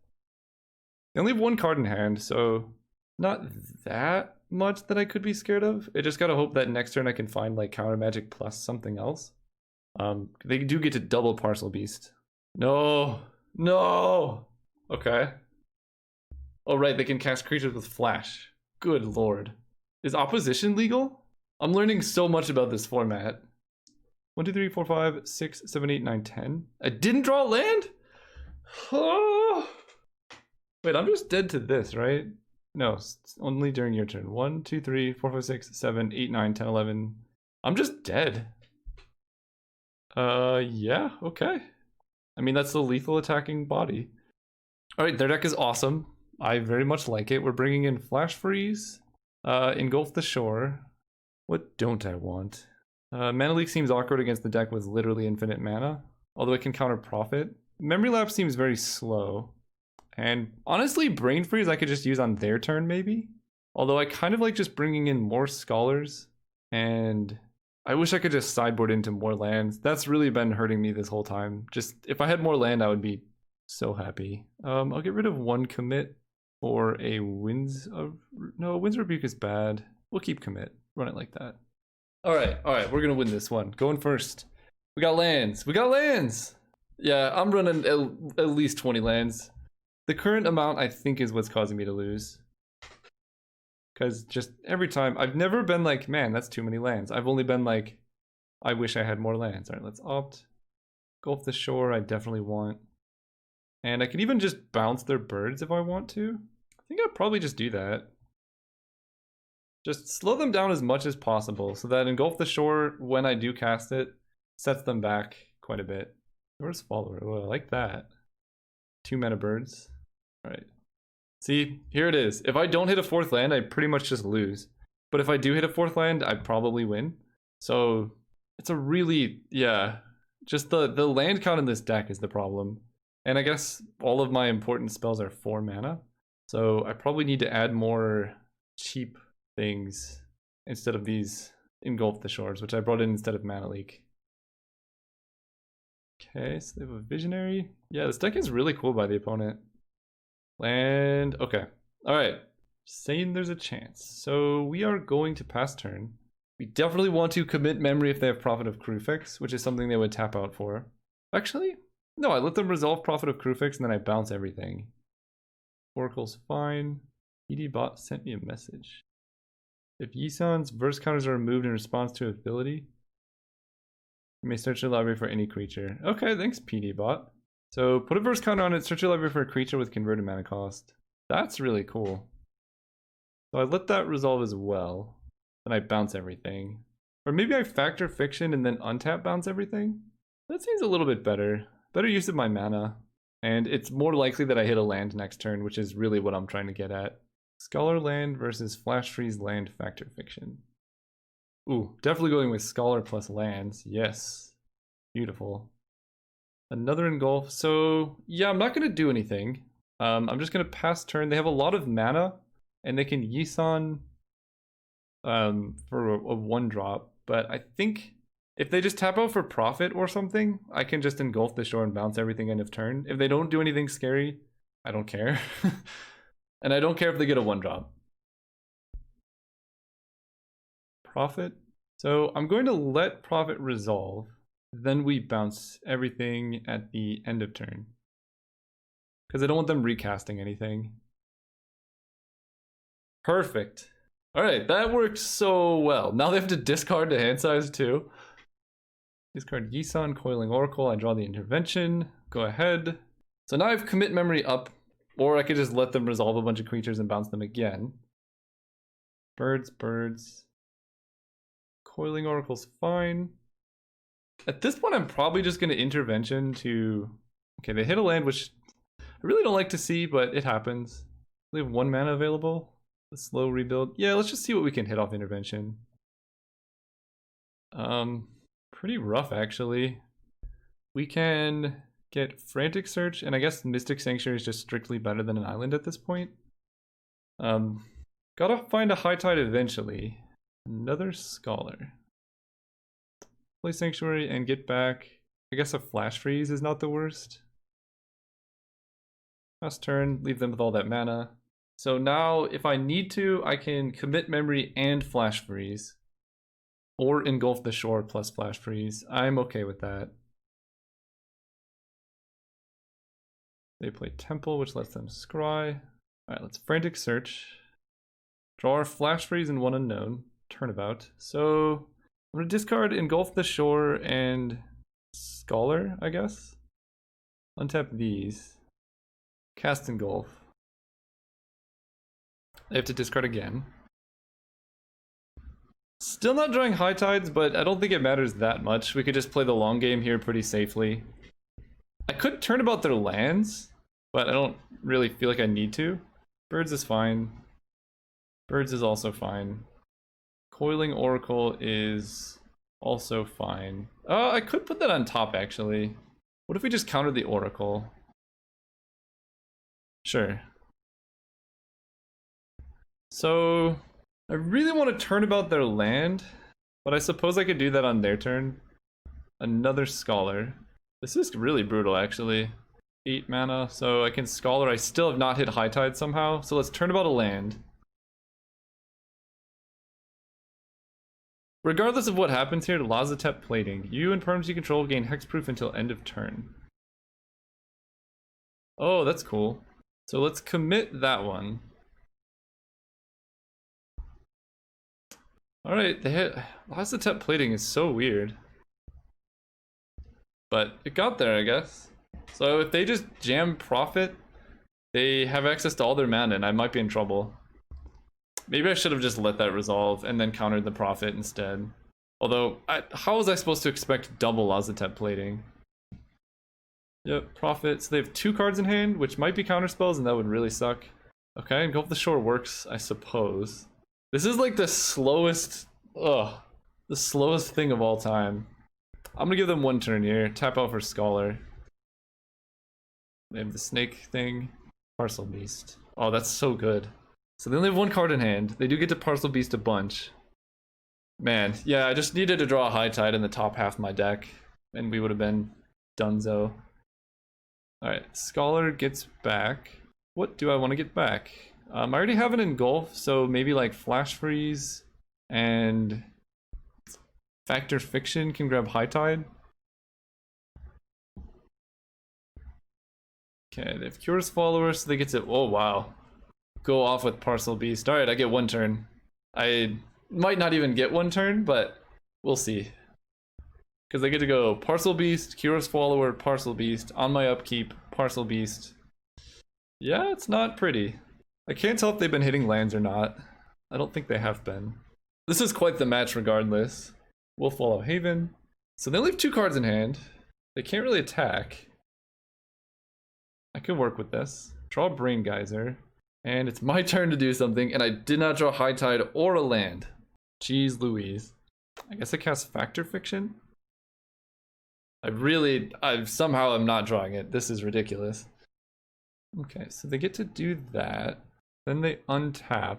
They only have 1 card in hand, so not that much that I could be scared of. I just gotta hope that next turn I can find like counter magic plus something else. They do get to double Parcel Beast. No, no. Okay. Oh right, they can cast creatures with flash. Good lord. Is opposition legal? I'm learning so much about this format. 1, 2, 3, 4, 5, 6, 7, 8, 9, 10. I didn't draw land? Oh. Wait, I'm just dead to this, right? No, it's only during your turn. 1, 2, 3, 4, 5, 6, 7, 8, 9, 10, 11. I'm just dead. Yeah, okay. I mean, that's the lethal attacking body. All right, their deck is awesome. I very much like it. We're bringing in Flash Freeze, Engulf the Shore. What don't I want? Mana Leak seems awkward against the deck with literally infinite mana, although it can counter Profit. Memory Lapse seems very slow. And honestly, Brain Freeze I could just use on their turn maybe. Although I kind of like just bringing in more Scholars, and I wish I could just sideboard into more lands. That's really been hurting me this whole time. Just, if I had more land, I would be so happy. I'll get rid of one commit for a Winds of... No, Winds Rebuke is bad. We'll keep commit. Run it like that. Alright, we're gonna win this one. Going first. We got lands. We got lands! Yeah, I'm running at least 20 lands. The current amount, I think, is what's causing me to lose. Because just every time, I've never been like, man, that's too many lands. I've only been like, I wish I had more lands. Alright, let's opt. Gulf the Shore, I definitely want. And I can even just bounce their birds if I want to. I think I'd probably just do that. Just slow them down as much as possible so that Engulf the Shore, when I do cast it, sets them back quite a bit. Where's Follower? Oh, I like that. 2 mana birds. Alright. See, here it is. If I don't hit a 4th land, I pretty much just lose. But if I do hit a 4th land, I probably win. So, it's a really, yeah. Just the land count in this deck is the problem. And I guess all of my important spells are 4 mana. So, I probably need to add more cheap things instead of these Engulf the Shores, which I brought in instead of Mana Leak. Okay, so they have a Visionary. Yeah, this deck is really cool by the opponent. Land, okay. Alright, saying there's a chance. So we are going to pass turn. We definitely want to commit memory if they have Prophet of Kruphix, which is something they would tap out for. Actually, no, I let them resolve Prophet of Kruphix and then I bounce everything. Oracle's fine. ED-bot sent me a message. If Yisan's verse counters are removed in response to ability, you may search your library for any creature. Okay, thanks PD-bot. So put a verse counter on it, search your library for a creature with converted mana cost. That's really cool. So I let that resolve as well. Then I bounce everything. Or maybe I factor Fiction and then untap bounce everything? That seems a little bit better. Better use of my mana. And it's more likely that I hit a land next turn, which is really what I'm trying to get at. Scholar land versus Flash Freeze land factor Fiction. Ooh, definitely going with Scholar plus lands. Yes. Beautiful. Another Engulf. So, yeah, I'm not going to do anything. I'm just going to pass turn. They have a lot of mana, and they can Yisan for a 1-drop. But I think if they just tap out for Profit or something, I can just Engulf the Shore and bounce everything end of turn. If they don't do anything scary, I don't care. And I don't care if they get a 1-drop. Profit. So I'm going to let Profit resolve. Then we bounce everything at the end of turn. Because I don't want them recasting anything. Perfect. Alright, that worked so well. Now they have to discard the hand size too. Discard Yisan, Coiling Oracle. I draw the intervention. Go ahead. So now I have commit memory up. Or I could just let them resolve a bunch of creatures and bounce them again. Birds, birds. Coiling Oracle's fine. At this point, I'm probably just going to intervention to... Okay, they hit a land, which I really don't like to see, but it happens. We have 1 mana available. A slow rebuild. Yeah, let's just see what we can hit off intervention. Pretty rough, actually. We can get Frantic Search, and I guess Mystic Sanctuary is just strictly better than an island at this point. Gotta find a High Tide eventually. Another Scholar. Play Sanctuary and get back. I guess a Flash Freeze is not the worst. Last turn, leave them with all that mana. So now, if I need to, I can commit memory and Flash Freeze. Or Engulf the Shore plus Flash Freeze. I'm okay with that. They play Temple, which lets them scry. Alright, let's Frantic Search. Draw our Flash Freeze and 1 unknown. Turnabout. So I'm going to discard Engulf the Shore and Scholar, I guess. Untap these. Cast Engulf. They have to discard again. Still not drawing High Tides, but I don't think it matters that much. We could just play the long game here pretty safely. I could turn about their lands, but I don't really feel like I need to. Birds is fine. Birds is also fine. Coiling Oracle is also fine. I could put that on top, actually. What if we just countered the Oracle? Sure. So, I really want to turn about their land, but I suppose I could do that on their turn. Another Scholar. This is really brutal, actually. 8 mana, so I can Scholar. I still have not hit High Tide somehow, so let's turn about a land. Regardless of what happens here, Lazatep Plating. You and perms you control gain hexproof until end of turn. Oh, that's cool. So let's commit that one. Alright, they hit. Lazatep Plating is so weird. But it got there, I guess. So if they just jam Profit, they have access to all their mana and I might be in trouble. Maybe I should have just let that resolve and then countered the Profit instead. Although, how was I supposed to expect double Lazatep Plating? Yep, Profit. So they have 2 cards in hand, which might be counterspells, and that would really suck. Okay, Engulf the Shore works, I suppose. This is like the slowest, the slowest thing of all time. I'm gonna give them 1 turn here. Tap out for Scholar. They have the snake thing. Parcel Beast. Oh, that's so good. So they only have 1 card in hand. They do get to Parcel Beast a bunch. Man, yeah, I just needed to draw a High Tide in the top half of my deck, and we would have been donezo. Alright, Scholar gets back. What do I want to get back? I already have an Engulf, so maybe like Flash Freeze and Factor Fiction can grab High Tide. Okay, they have Curious Follower, so they get to, oh wow, go off with Parcel Beast. Alright, I get 1 turn. I might not even get 1 turn, but we'll see. Because they get to go Parcel Beast, Curious Follower, Parcel Beast, on my upkeep, Parcel Beast. Yeah, it's not pretty. I can't tell if they've been hitting lands or not. I don't think they have been. This is quite the match regardless. We'll follow Haven. So they leave 2 cards in hand. They can't really attack. I can work with this. Draw Brain Geyser. And it's my turn to do something, and I did not draw High Tide or a land. Jeez Louise. I guess I cast Factor Fiction? I somehow am not drawing it. This is ridiculous. Okay, so they get to do that. Then they untap.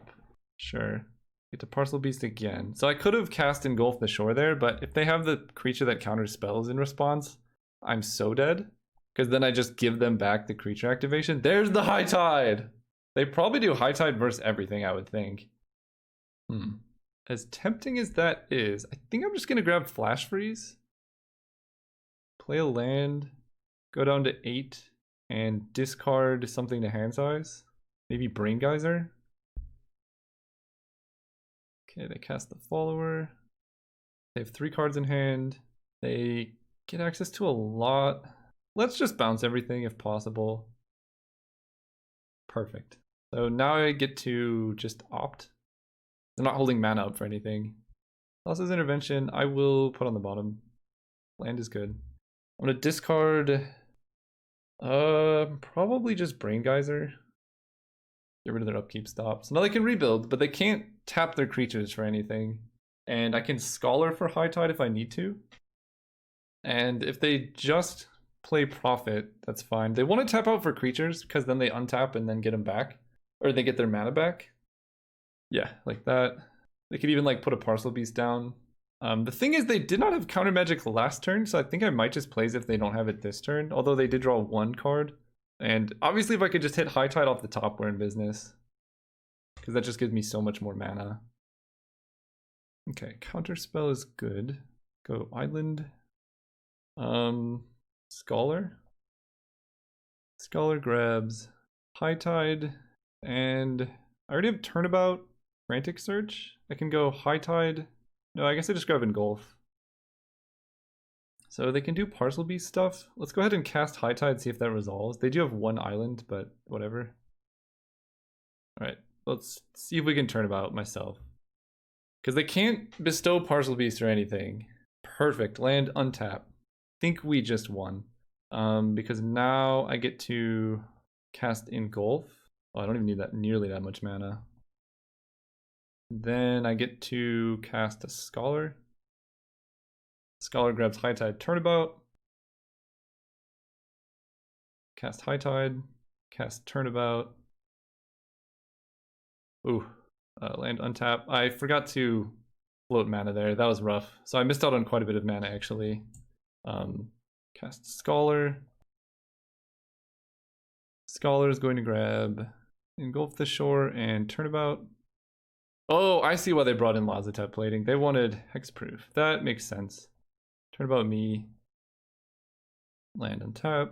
Sure. Get to Parcel Beast again. So I could have cast Engulf the Shore there, but if they have the creature that counters spells in response, I'm so dead. Because then I just give them back the creature activation. There's the High Tide! They probably do High Tide versus everything, I would think. As tempting as that is, I think I'm just going to grab Flash Freeze. Play a land. Go down to 8. And discard something to hand size. Maybe Brain Geyser. Okay, they cast the Follower. They have 3 cards in hand. They get access to a lot. Let's just bounce everything if possible. Perfect. So now I get to just opt. I'm not holding mana up for anything. Losses Intervention, I will put on the bottom. Land is good. I'm gonna discard probably just Brain Geyser. Get rid of their upkeep stop. So now they can rebuild, but they can't tap their creatures for anything. And I can Scholar for High Tide if I need to. And if they just play Profit, that's fine. They want to tap out for creatures because then they untap and then get them back. Or they get their mana back. Yeah, like that. They could even like put a Parcel Beast down. The thing is they did not have Counter Magic last turn, so I think I might just play as if they don't have it this turn. Although they did draw 1 card. And obviously if I could just hit High Tide off the top, we're in business. Because that just gives me so much more mana. Okay, Counterspell is good. Go Island. Scholar. Scholar grabs High Tide. And I already have Turnabout, Frantic Search. I can go High Tide. No, I guess I just grab Engulf. So they can do Parcel Beast stuff. Let's go ahead and cast High Tide, see if that resolves. They do have 1 island, but whatever. Alright, let's see if we can Turnabout myself. Because they can't bestow Parcel Beast or anything. Perfect, land untap. Think we just won. because now I get to cast Engulf. Oh, I don't even need that nearly that much mana. Then I get to cast a Scholar. Scholar grabs High Tide Turnabout. Cast High Tide. Cast Turnabout. Ooh, land untap. I forgot to float mana there. That was rough. So I missed out on quite a bit of mana actually. Cast Scholar. Scholar is going to grab Engulf the Shore and Turnabout. Oh, I see why they brought in Lazotep Plating. They wanted Hexproof. That makes sense. Turnabout me. Land untap.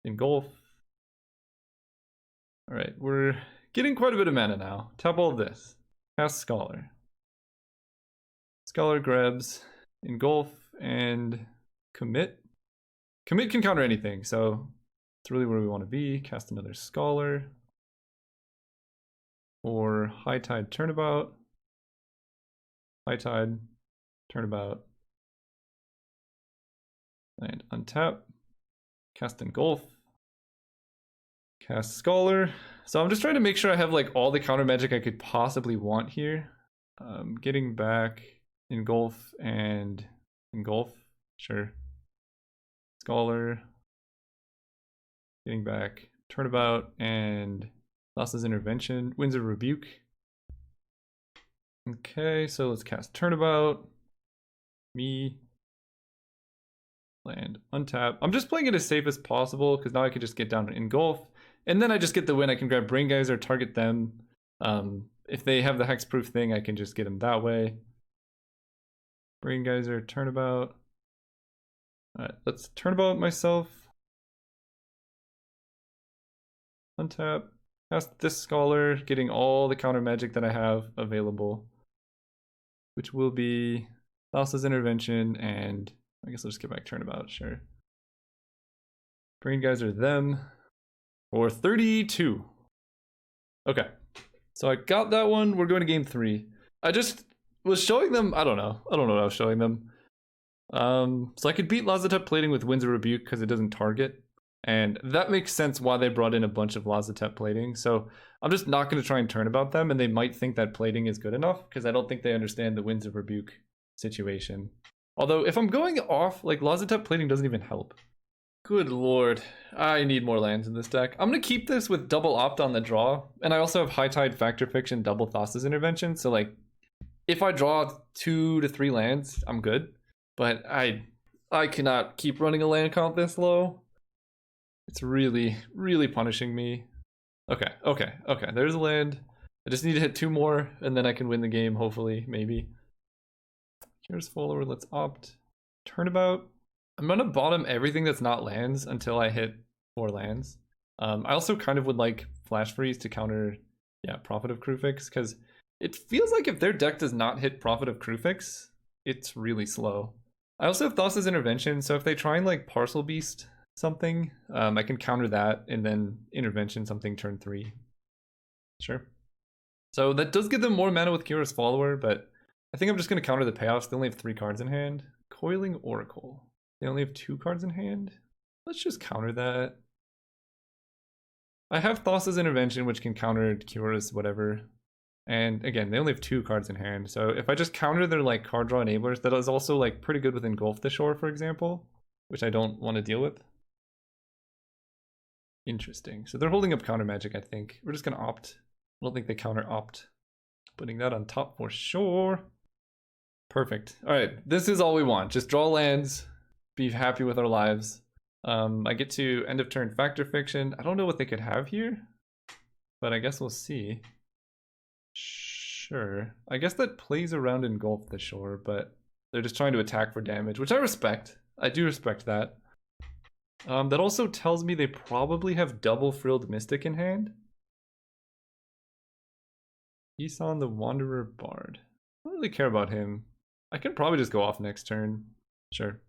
Engulf. Alright, we're getting quite a bit of mana now. Tap all of this. Cast Scholar. Scholar grabs Engulf and Commit. Commit can counter anything, so it's really where we want to be. Cast another Scholar. Or High Tide Turnabout. High Tide Turnabout. And untap. Cast Engulf. Cast Scholar. So I'm just trying to make sure I have like all the counter magic I could possibly want here. Getting back Engulf and Engulf. Sure. Scholar. Getting back Turnabout and Thassa's Intervention. Winds of Rebuke. Okay, so let's cast Turnabout. Me. Land untap. I'm just playing it as safe as possible because now I can just get down to Engulf. And then I just get the win. I can grab Brain Geyser, target them. If they have the hexproof thing, I can just get them that way. Brain Geyser, Turnabout. Alright, let's Turnabout myself. Untap. Cast this Scholar, getting all the counter magic that I have available. Which will be Thassa's Intervention and I guess I'll just get back Turnabout, sure. Brain Geyser them. For 32. Okay. So I got that one. We're going to game 3. I just was showing them, I don't know what I was showing them. So I could beat Lazotep Plating with Winds of Rebuke because it doesn't target. And that makes sense why they brought in a bunch of Lazotep Plating. So I'm just not going to try and Turnabout them, and they might think that Plating is good enough because I don't think they understand the Winds of Rebuke situation. Although if I'm going off, like Lazotep Plating doesn't even help. Good lord, I need more lands in this deck. I'm going to keep this with double opt on the draw, and I also have High Tide, Factor Fiction, double Thassa's Intervention, so like, if I draw 2 to 3 lands, I'm good. But I cannot keep running a land count this low. It's really, really punishing me. Okay, there's a land. I just need to hit 2 more, and then I can win the game, hopefully, maybe. Here's Follower, let's opt. Turnabout. I'm gonna bottom everything that's not lands until I hit 4 lands. I also kind of would like Flash Freeze to counter, Prophet of Kruphix, because it feels like if their deck does not hit Prophet of Kruphix, it's really slow. I also have Thassa's Intervention, so if they try and like Parcel Beast something, I can counter that and then Intervention something turn 3. Sure. So that does give them more mana with Kira's Follower, but I think I'm just gonna counter the payoffs. They only have 3 cards in hand. Coiling Oracle. They only have 2 cards in hand. Let's just counter that. I have Thassa's Intervention, which can counter Kira's whatever. And again, they only have 2 cards in hand. So if I just counter their like card draw enablers, that is also like pretty good with Engulf the Shore, for example, which I don't want to deal with. Interesting. So they're holding up counter magic, I think. We're just gonna opt. I don't think they counter opt. Putting that on top for sure. Perfect. All right, this is all we want. Just draw lands, be happy with our lives. I get to end of turn Factor Fiction. I don't know what they could have here, but I guess we'll see. Sure. I guess that plays around Engulf the Shore, but they're just trying to attack for damage, which I respect. I do respect that. That also tells me they probably have double Frilled Mystic in hand. Isan the Wanderer Bard. I don't really care about him. I can probably just go off next turn. Sure.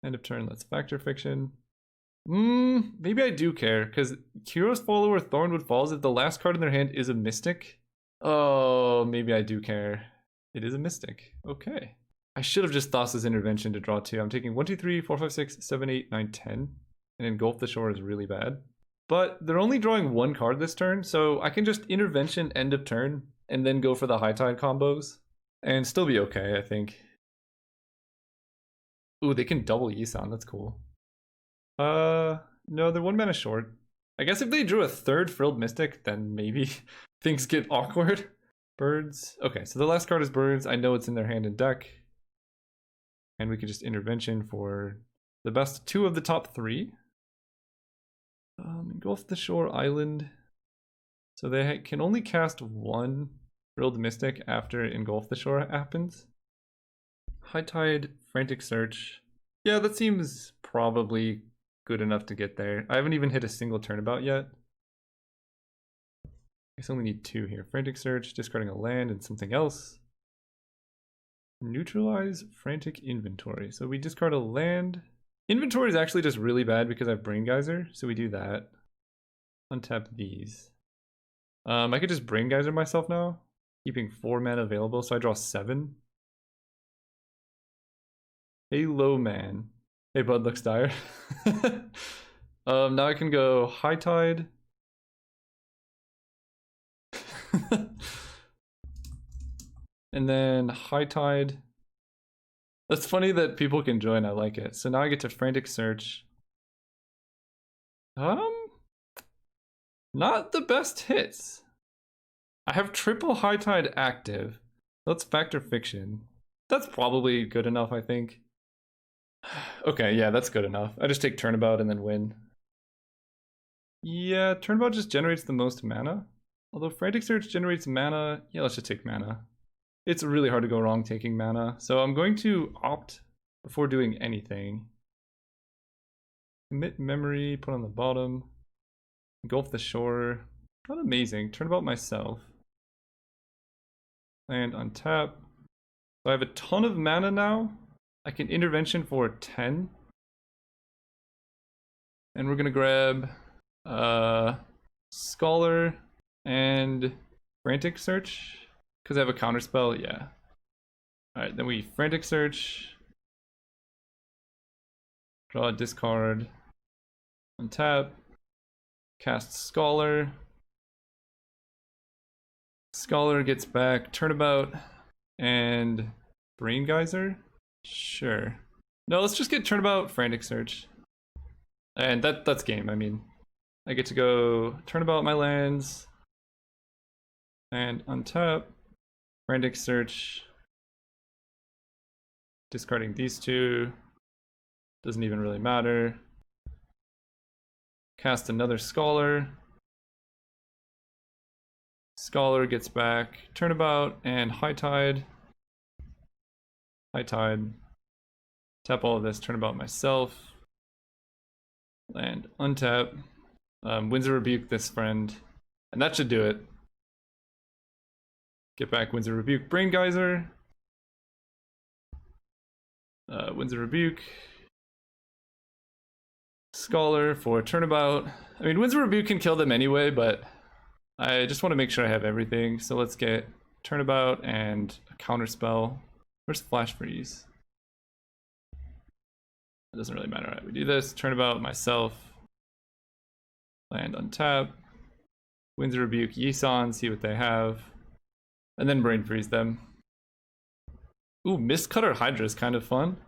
End of turn, let's Factor Fiction. Maybe I do care, because Kira's Follower Thornwood Falls, if the last card in their hand is a Mystic. Oh, maybe I do care. It is a Mystic. Okay. I should have just Thassa's Intervention to draw 2. I'm taking 1, 2, 3, 4, 5, 6, 7, 8, 9, 10. And Engulf the Shore is really bad. But they're only drawing 1 card this turn, so I can just Intervention end of turn and then go for the High Tide combos and still be okay, I think. Ooh, they can double Yisan, that's cool. No, they're 1 mana short. I guess if they drew a 3rd Frilled Mystic, then maybe things get awkward. Birds. Okay, so the last card is Birds. I know it's in their hand and deck. And we can just Intervention for the best 2 of the top 3. Engulf the Shore Island. So they can only cast 1 Frilled Mystic after Engulf the Shore happens. High Tide, Frantic Search. Yeah, that seems probably good enough to get there. I haven't even hit a single turnabout yet. I guess I only need 2 here. Frantic Search, discarding a land and something else. Neutralize Frantic Inventory. So we discard a land. Inventory is actually just really bad because I have Brain Geyser, so we do that. Untap these. I could just Brain Geyser myself now, keeping 4 mana available, so I draw 7. Hello, man. Hey, bud, looks dire. Now I can go High Tide. And then High Tide. That's funny that people can join, I like it. So now I get to Frantic Search. Not the best hits. I have triple High Tide active. Let's Factor Fiction. That's probably good enough, I think. Okay, yeah, that's good enough. I just take Turnabout and then win. Yeah, Turnabout just generates the most mana. Although Frantic Search generates mana, yeah, let's just take mana. It's really hard to go wrong taking mana, so I'm going to opt before doing anything. Commit Memory, put on the bottom. Engulf the Shore. Not amazing. Turnabout myself. And untap. So I have a ton of mana now. I can Intervention for 10. And we're gonna grab Scholar and Frantic Search. Because I have a counterspell, yeah. Alright, then we Frantic Search. Draw a discard. Untap. Cast Scholar. Scholar gets back Turnabout. And Brain Geyser? Sure. No, let's just get Turnabout, Frantic Search. And that's game, I mean. I get to go Turnabout my lands. And untap. Frantic Search. Discarding these 2. Doesn't even really matter. Cast another Scholar. Scholar gets back Turnabout and High Tide. High Tide. Tap all of this, Turnabout myself. Land untap. Windsor Rebuke this friend. And that should do it. Get back Windsor Rebuke, Brain Geyser. Windsor Rebuke. Scholar for Turnabout. I mean, Windsor Rebuke can kill them anyway, but I just want to make sure I have everything. So let's get Turnabout and a Counterspell. Where's Flash Freeze? It doesn't really matter. Right, we do this. Turnabout myself. Land untap. Windsor Rebuke Yisan, see what they have. And then Brain Freeze them. Ooh, Mistcutter Hydra is kind of fun.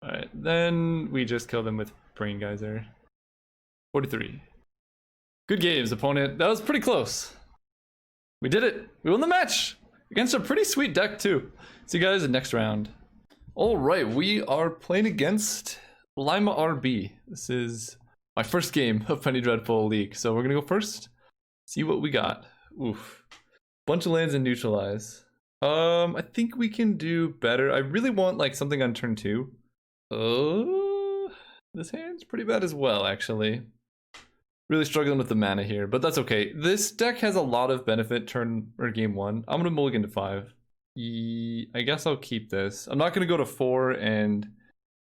Alright, then we just kill them with Brain Geyser. 43. Good games, opponent. That was pretty close. We did it. We won the match. Against a pretty sweet deck, too. See you guys in the next round. Alright, we are playing against Lima RB. This is my first game of Penny Dreadful League. So we're going to go first. See what we got. Oof. Bunch of lands and neutralize. I think we can do better. I really want like something on turn 2. This hand's pretty bad as well, actually. Really struggling with the mana here, but that's okay. This deck has a lot of benefit turn or game 1. I'm gonna mulligan to 5. I guess I'll keep this. I'm not gonna go to 4 and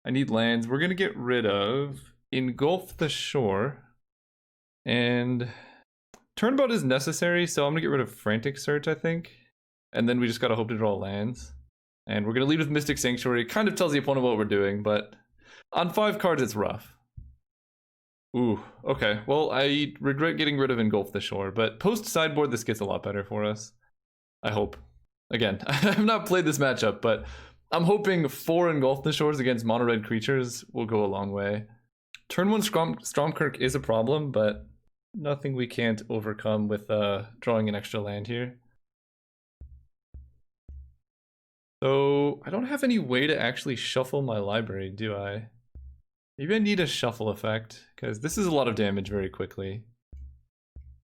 I need lands. We're gonna get rid of Engulf the Shore. And Turnabout is necessary, so I'm gonna get rid of Frantic Search, I think. And then we just gotta hope to draw lands. And we're going to lead with Mystic Sanctuary. It kind of tells the opponent what we're doing, but on 5 cards, it's rough. Ooh, okay. Well, I regret getting rid of Engulf the Shore, but post-sideboard, this gets a lot better for us. I hope. Again, I have not played this matchup, but I'm hoping 4 Engulf the Shores against mono-red creatures will go a long way. Turn 1 Stromkirk is a problem, but nothing we can't overcome with drawing an extra land here. So I don't have any way to actually shuffle my library, do I? Maybe I need a shuffle effect, because this is a lot of damage very quickly.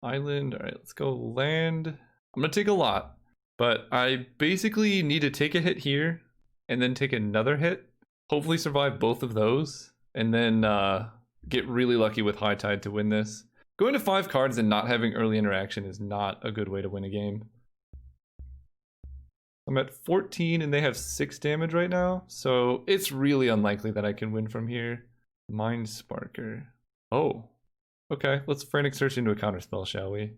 Island, alright, let's go land. I'm gonna take a lot, but I basically need to take a hit here, and then take another hit, hopefully survive both of those, and then get really lucky with High Tide to win this. Going to 5 cards and not having early interaction is not a good way to win a game. I'm at 14 and they have 6 damage right now, so it's really unlikely that I can win from here. Mind Sparker. Oh, okay. Let's Frantic Search into a counterspell, shall we?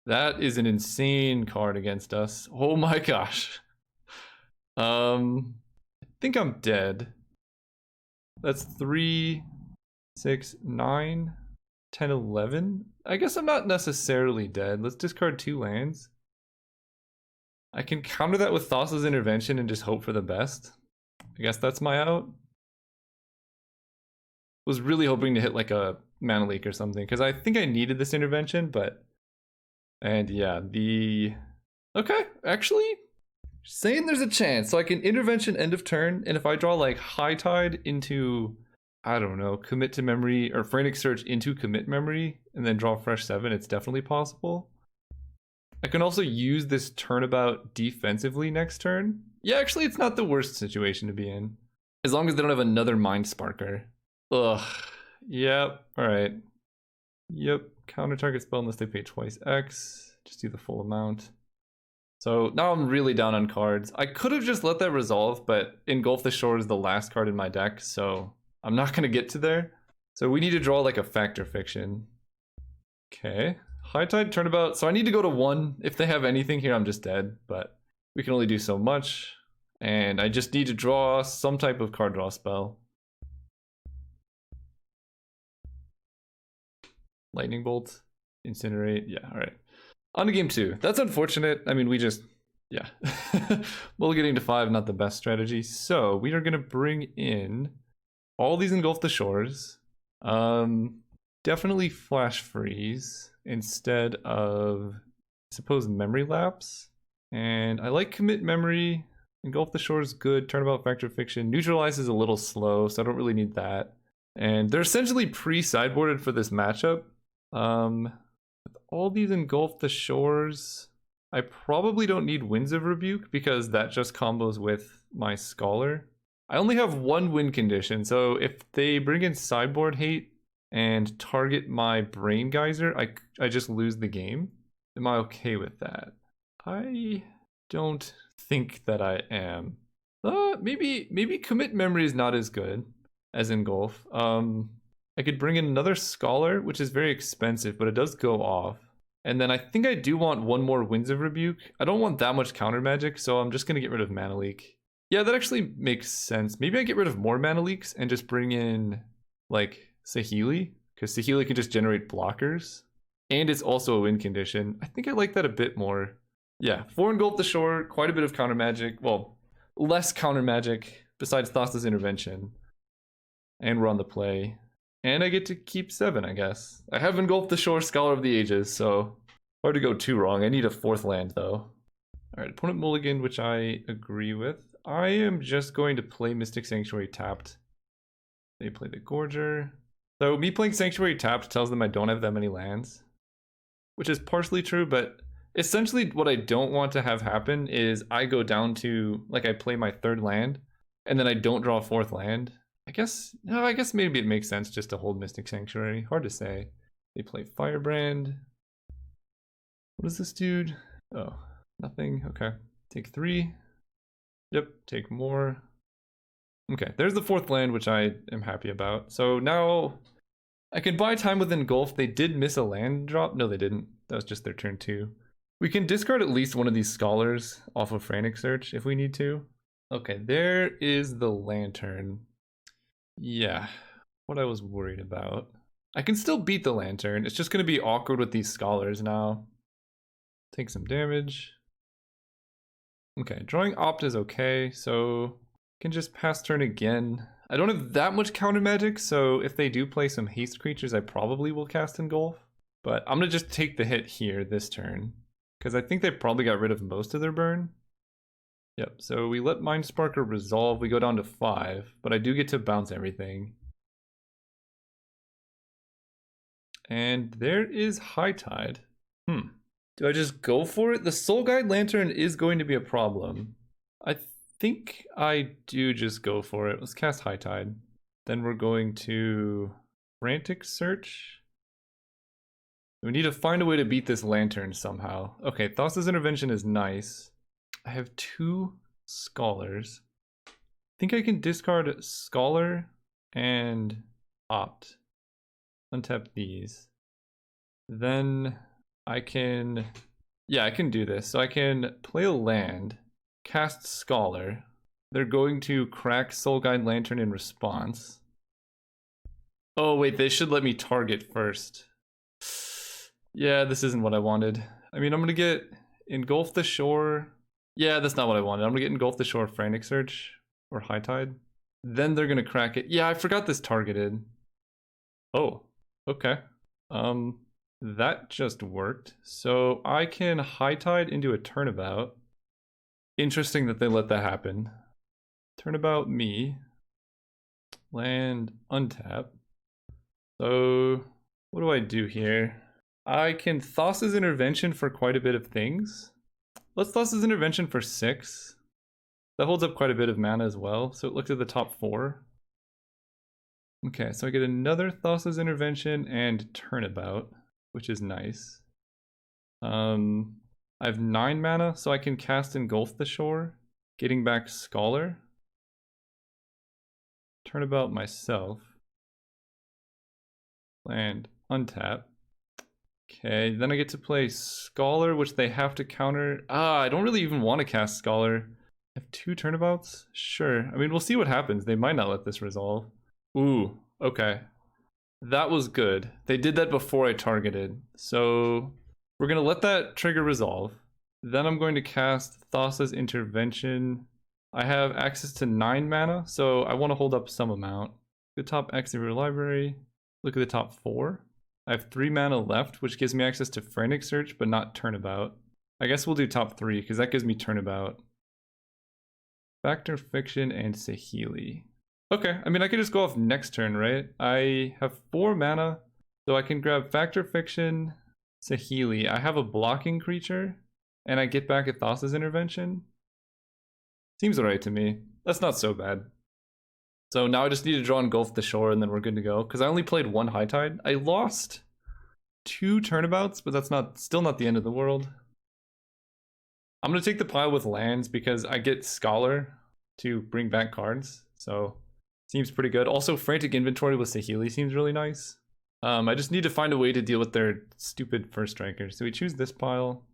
That is an insane card against us. Oh my gosh. I think I'm dead. That's 3, 6, 9, 10, 11. I guess I'm not necessarily dead. Let's discard 2 lands. I can counter that with Thassa's Intervention and just hope for the best. I guess that's my out. Was really hoping to hit like a mana leak or something, because I think I needed this intervention, but... And yeah, okay, actually, saying there's a chance. So I can intervention end of turn, and if I draw like High Tide into, I don't know, Commit to Memory, or Frantic Search into Commit Memory, and then draw fresh 7, it's definitely possible. I can also use this turnabout defensively next turn. Yeah, actually, it's not the worst situation to be in. As long as they don't have another Mind Sparker. Ugh. Yep. Alright. Yep. Counter target spell unless they pay twice X. Just do the full amount. So now I'm really down on cards. I could have just let that resolve, but Engulf the Shore is the last card in my deck, so I'm not going to get to there. So we need to draw like a Fact or Fiction. Okay. High Tide turnabout. So I need to go to 1. If they have anything here, I'm just dead, but we can only do so much. And I just need to draw some type of card draw spell. Lightning Bolt, Incinerate, yeah, alright. On to game 2. That's unfortunate. I mean, we just, yeah. Mulliganing to 5, not the best strategy. So we are going to bring in all these Engulf the Shores. Definitely Flash Freeze instead of, I suppose, Memory Lapse. And I like Commit Memory. Engulf the Shores good. Turnabout Factor Fiction. Neutralize is a little slow, so I don't really need that. And they're essentially pre-sideboarded for this matchup. With all these Engulf the Shores, I probably don't need Winds of Rebuke because that just combos with my Scholar. I only have 1 win condition, so if they bring in Sideboard Hate and target my Brain Geyser, I just lose the game. Am I okay with that? I don't think that I am. Maybe Commit Memory is not as good as Engulf. I could bring in another Scholar, which is very expensive, but it does go off. And then I think I do want 1 more Winds of Rebuke. I don't want that much counter magic, so I'm just going to get rid of Mana Leak. Yeah, that actually makes sense. Maybe I get rid of more Mana Leaks and just bring in, like, Saheeli, because Saheeli can just generate blockers. And it's also a win condition. I think I like that a bit more. Yeah, 4 Engulf the Shore, quite a bit of counter magic. Well, less counter magic, besides Thassa's Intervention. And we're on the play. And I get to keep 7, I guess. I have Engulfed the Shore, Scholar of the Ages, so hard to go too wrong. I need a 4th land, though. Alright, opponent mulligan, which I agree with. I am just going to play Mystic Sanctuary tapped. They play the Gorger. So me playing Sanctuary tapped tells them I don't have that many lands, which is partially true, but essentially what I don't want to have happen is I go down to, like, I play my 3rd land, and then I don't draw a 4th land. I guess maybe it makes sense just to hold Mystic Sanctuary. Hard to say. They play Firebrand. What is this dude? Oh, nothing. Okay. Take 3. Yep, take more. Okay, there's the 4th land, which I am happy about. So now I can buy time with Engulf. They did miss a land drop. No, they didn't. That was just their turn 2. We can discard at least one of these Scholars off of Frantic Search if we need to. Okay, there is the lantern. Yeah, what I was worried about. I can still beat the lantern. It's just going to be awkward with these scholars now. Take some damage. Okay, drawing opt is okay, so can just pass turn again. I don't have that much counter magic, so if they do play some haste creatures, I probably will cast Engulf. But I'm gonna just take the hit here this turn, because I think they probably got rid of most of their burn. Yep, so we let Mindsparker resolve, we go down to 5, but I do get to bounce everything. And there is High Tide. Do I just go for it? The Soul Guide Lantern is going to be a problem. I think I do just go for it. Let's cast High Tide. Then we're going to Frantic Search. We need to find a way to beat this lantern somehow. Okay, Thassa's Intervention is nice. I have 2 Scholars. I think I can discard Scholar and Opt. Untap these. Then I can... Yeah, I can do this. So I can play a land, cast Scholar. They're going to crack Soul Guide Lantern in response. Oh wait, they should let me target first. Yeah, this isn't what I wanted. I mean, I'm gonna get Engulf the Shore. Yeah, that's not what I wanted. I'm gonna get Engulf the Shore, Frantic Search, or High Tide. Then they're gonna crack it. Yeah, I forgot this targeted. Oh, okay. That just worked. So I can High Tide into a Turnabout. Interesting that they let that happen. Turnabout me. Land untap. So what do I do here? I can Thassa's Intervention for quite a bit of things. Let's Thassa's Intervention for 6. That holds up quite a bit of mana as well, so it looks at the top 4. Okay, so I get another Thassa's Intervention and Turnabout, which is nice. I have 9 mana, so I can cast Engulf the Shore, getting back Scholar. Turnabout myself. Land untap. Okay, then I get to play Scholar, which they have to counter. I don't really even want to cast Scholar. I have 2 Turnabouts? Sure. I mean, we'll see what happens. They might not let this resolve. Ooh, okay. That was good. They did that before I targeted. So we're going to let that trigger resolve. Then I'm going to cast Thassa's Intervention. I have access to 9 mana, so I want to hold up some amount. The top X of your library. Look at the top 4. I have 3 mana left, which gives me access to Frantic Search, but not Turnabout. I guess we'll do top 3, because that gives me Turnabout. Factor Fiction and Saheeli. Okay, I mean, I could just go off next turn, right? I have 4 mana, so I can grab Factor Fiction, Saheeli. I have a blocking creature, and I get back a Thassa's Intervention. Seems alright to me. That's not so bad. So now I just need to draw Engulf the Shore, and then we're good to go. Because I only played 1 High Tide. I lost 2 Turnabouts, but that's still not the end of the world. I'm going to take the pile with lands because I get Scholar to bring back cards. So seems pretty good. Also, Frantic Inventory with Saheeli seems really nice. I just need to find a way to deal with their stupid first strikers. So we choose this pile.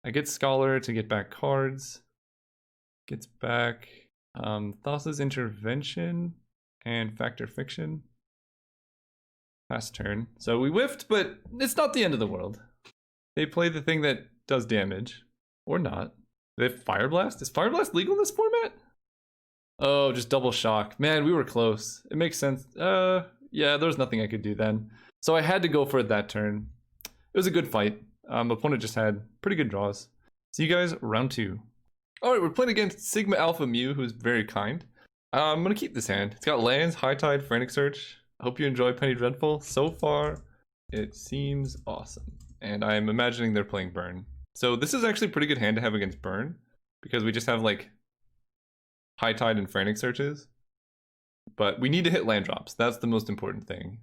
I get Scholar to get back cards. Gets back Thassa's Intervention and Factor Fiction. Pass turn. So we whiffed, but it's not the end of the world. They play the thing that does damage. Or not. They have Fire Blast? Is Fire Blast legal in this format? Oh, just double shock. Man, we were close. It makes sense. Yeah, there was nothing I could do then. So I had to go for it that turn. It was a good fight. Opponent just had pretty good draws. See you guys round 2. Alright, we're playing against Sigma Alpha Mu, who's very kind. I'm gonna keep this hand. It's got lands, High Tide, Frantic Search. I hope you enjoy Penny Dreadful. So far, it seems awesome. And I'm imagining they're playing Burn. So this is actually a pretty good hand to have against Burn, because we just have like High Tide and Frantic Searches. But we need to hit land drops. That's the most important thing.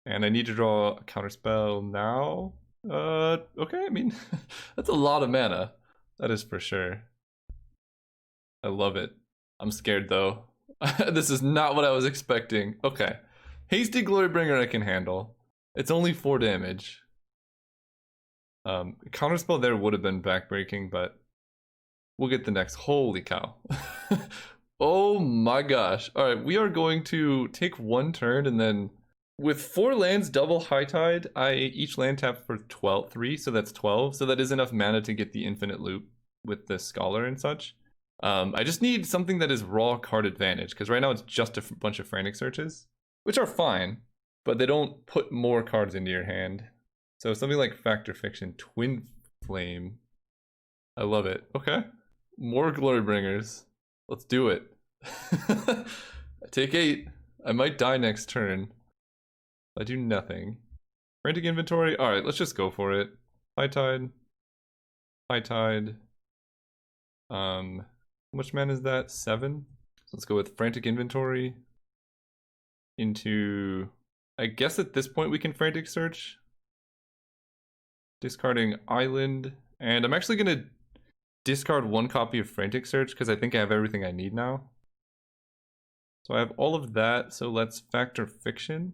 And I need to draw a counterspell now. Okay, I mean, that's a lot of mana. That is for sure. I love it. I'm scared though. This is not what I was expecting. Okay. Hasty Glorybringer I can handle. It's only 4 damage. Counterspell there would have been backbreaking, but we'll get the next. Holy cow. Oh my gosh. All right, we are going to take one turn and then with 4 lands double high tide, I each land tap for 3, so that's 12. So that is enough mana to get the infinite loop with the scholar and such. I just need something that is raw card advantage because right now it's just a bunch of frantic searches, which are fine, but they don't put more cards into your hand. So something like Factor Fiction, Twin Flame. I love it. Okay. More Glorybringers. Let's do it. I take 8. I might die next turn. I do nothing. Frantic Inventory. Alright, let's just go for it. High Tide. High Tide. How much mana is that? 7? So let's go with Frantic Inventory. Into... I guess at this point we can Frantic Search. Discarding Island. And I'm actually going to discard 1 copy of Frantic Search because I think I have everything I need now. So I have all of that, so let's Factor Fiction.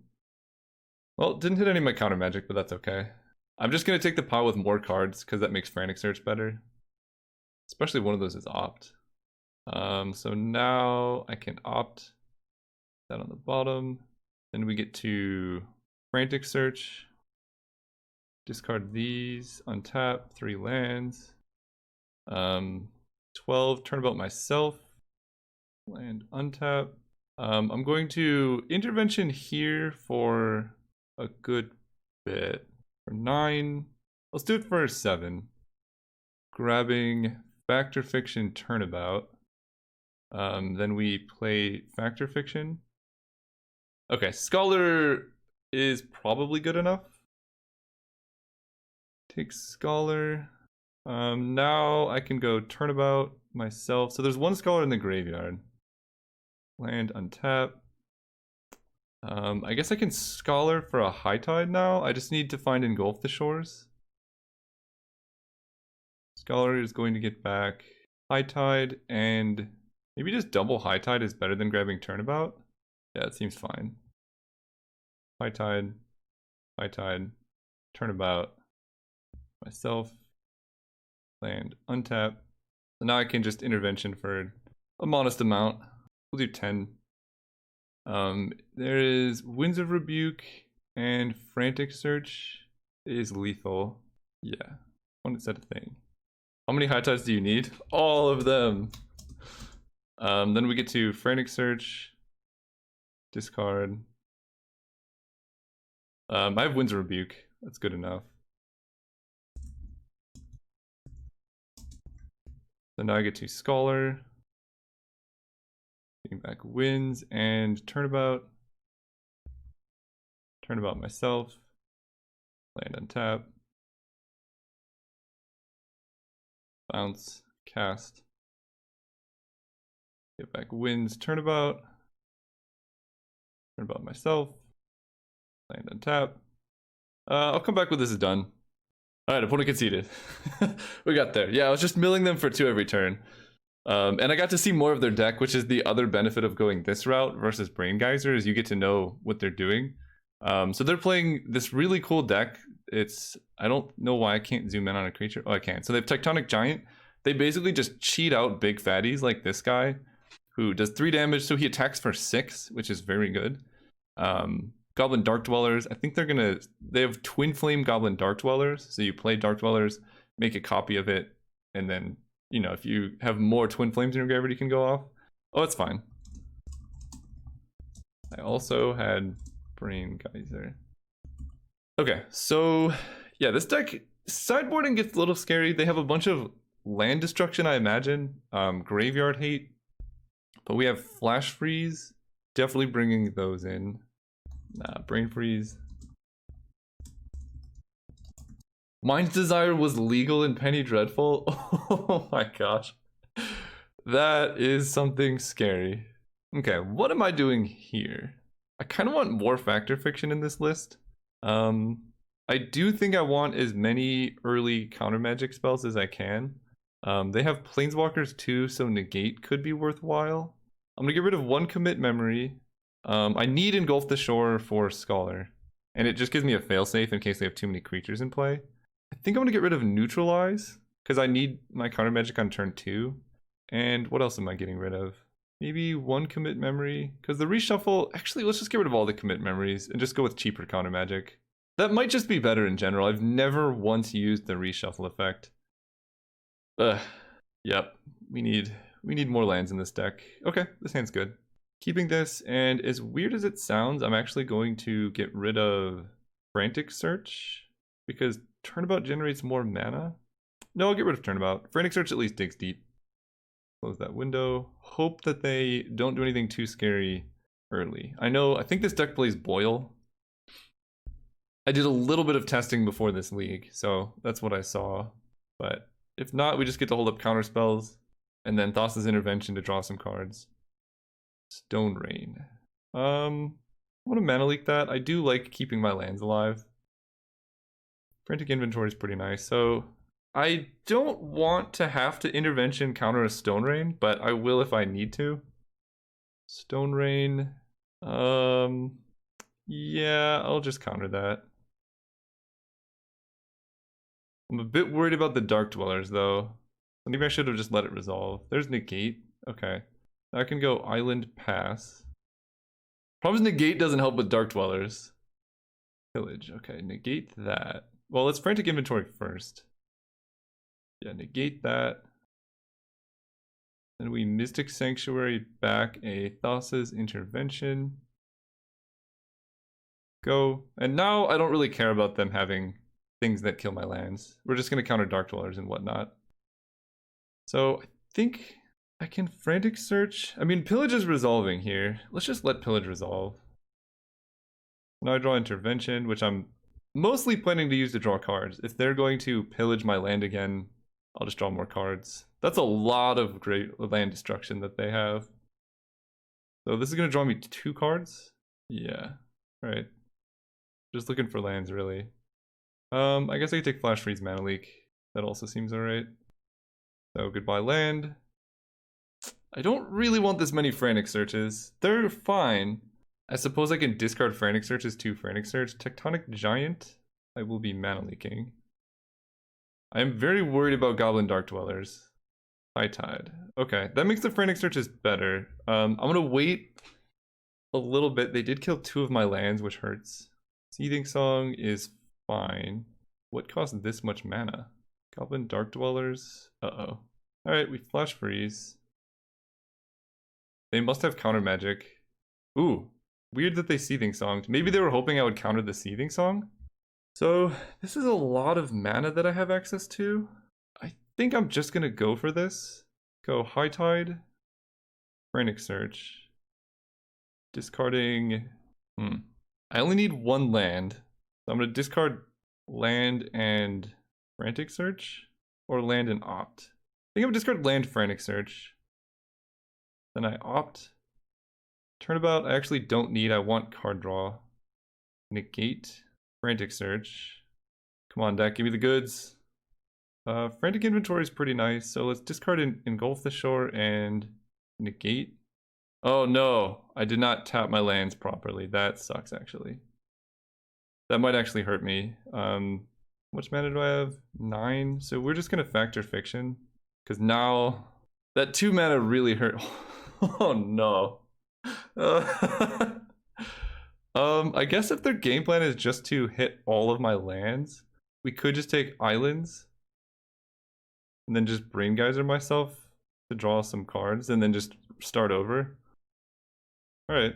Well, didn't hit any of my counter magic, but that's okay. I'm just going to take the pile with more cards because that makes Frantic Search better. Especially one of those is Opt. So now I can Opt that on the bottom. Then we get to Frantic Search. Discard these, untap, 3 lands. 12, turnabout myself. Land untap. I'm going to intervention here for a good bit. For 9. Let's do it for 7. Grabbing Factor Fiction Turnabout. Then we play Factor Fiction. Okay, Scholar is probably good enough. Take Scholar. Now I can go Turnabout myself. So there's 1 Scholar in the graveyard. Land untap. I guess I can Scholar for a High Tide now. I just need to find Engulf the Shores. Scholar is going to get back High Tide, and maybe just double High Tide is better than grabbing Turnabout. Yeah, it seems fine. High Tide, Turnabout, myself, land untap. So now I can just intervention for a modest amount. We'll do 10. There is Winds of Rebuke and Frantic Search is lethal. Yeah, one set of thing. How many High Tides do you need? All of them. Then we get to Frantic Search, discard. I have Winds of Rebuke. That's good enough. So now I get to Scholar. Getting back Winds and Turnabout. Turnabout myself. Land untap. Bounce. Cast. Get back Winds. Turnabout. Turnabout myself. Land untap. I'll come back when this is done. Alright, opponent conceded. We got there. Yeah, I was just milling them for 2 every turn. And I got to see more of their deck, which is the other benefit of going this route versus Brain Geyser, is you get to know what they're doing. So they're playing this really cool deck. I don't know why I can't zoom in on a creature. Oh, I can. So they have Tectonic Giant. They basically just cheat out big fatties like this guy, who does 3 damage, so he attacks for 6, which is very good. Goblin Dark Dwellers, I think they have Twin Flame Goblin Dark Dwellers, so you play Dark Dwellers, make a copy of it, and then, you know, if you have more Twin Flames in your graveyard, you can go off. Oh, it's fine. I also had Brain Geyser. Okay, so, yeah, this deck, sideboarding gets a little scary. They have a bunch of land destruction, I imagine, graveyard hate, but we have Flash Freeze, definitely bringing those in. Nah, Brain Freeze. Mind's Desire was legal in Penny Dreadful? Oh my gosh. That is something scary. Okay, what am I doing here? I kind of want more Factor Fiction in this list. I do think I want as many early counter magic spells as I can. They have Planeswalkers too, so Negate could be worthwhile. I'm gonna get rid of 1 Commit Memory. I need Engulf the Shore for Scholar, and it just gives me a failsafe in case they have too many creatures in play. I think I'm going to get rid of Neutralize, because I need my counter magic on turn 2. And what else am I getting rid of? Maybe one commit memory, because the reshuffle, actually let's just get rid of all the commit memories and just go with cheaper counter magic. That might just be better in general. I've never once used the reshuffle effect. Yep, we need more lands in this deck. Okay, this hand's good. Keeping this, and as weird as it sounds, I'm actually going to get rid of Frantic Search, because Turnabout generates more mana. No, I'll get rid of Turnabout. Frantic Search at least digs deep. Close that window. Hope that they don't do anything too scary early. I think this deck plays Boil. I did a little bit of testing before this league, so that's what I saw. But if not, we just get to hold up counter spells, and then Thassa's Intervention to draw some cards. Stone Rain. I want to mana leak that. I do like keeping my lands alive. Frantic Inventory is pretty nice, so I don't want to have to intervention counter a Stone Rain, but I will if I need to. Stone Rain. Yeah, I'll just counter that. I'm a bit worried about the Dark Dwellers though. Maybe I should have just let it resolve. There's Negate. Okay. I can go Island Pass. Problem is Negate doesn't help with Dark Dwellers. Pillage. Okay, negate that. Well, let's Frantic Inventory first. Yeah, negate that. Then we Mystic Sanctuary back a Thassa's Intervention. Go. And now I don't really care about them having things that kill my lands. We're just going to counter Dark Dwellers and whatnot. So I think I can Frantic Search. I mean, Pillage is resolving here. Let's just let Pillage resolve. Now I draw Intervention, which I'm mostly planning to use to draw cards. If they're going to pillage my land again, I'll just draw more cards. That's a lot of great land destruction that they have. So this is going to draw me 2 cards? Yeah. Alright. Just looking for lands, really. I guess I could take Flash Freeze Mana Leak. That also seems alright. So goodbye land. I don't really want this many Frantic Searches. They're fine. I suppose I can discard Frantic Search as 2 Frantic Search. Tectonic Giant, I will be mana leaking. I am very worried about Goblin Dark Dwellers. High Tide. Okay, that makes the Frantic Searches better. I'm gonna wait a little bit. They did kill 2 of my lands, which hurts. Seething Song is fine. What costs this much mana? Goblin Dark Dwellers. Uh-oh. Alright, we Flash Freeze. They must have counter magic. Ooh. Weird that they Seething Songed. Maybe they were hoping I would counter the Seething Song? So, this is a lot of mana that I have access to. I think I'm just gonna go for this. Go High Tide. Frantic Search. Discarding... I only need 1 land. So I'm gonna discard land and Frantic Search? Or land and Opt. I think I'm gonna discard land Frantic Search. Then I Opt. Turnabout, I actually don't need. I want card draw. Negate. Frantic Search. Come on, deck, give me the goods. Frantic Inventory is pretty nice, so let's discard Engulf the Shore and negate. Oh no, I did not tap my lands properly. That sucks, actually. That might actually hurt me. How much mana do I have? 9. So we're just gonna Factor Fiction, because now that 2 mana really hurt. Oh no. I guess if their game plan is just to hit all of my lands, we could just take islands and then just Brain Geyser myself to draw some cards and then just start over. Alright.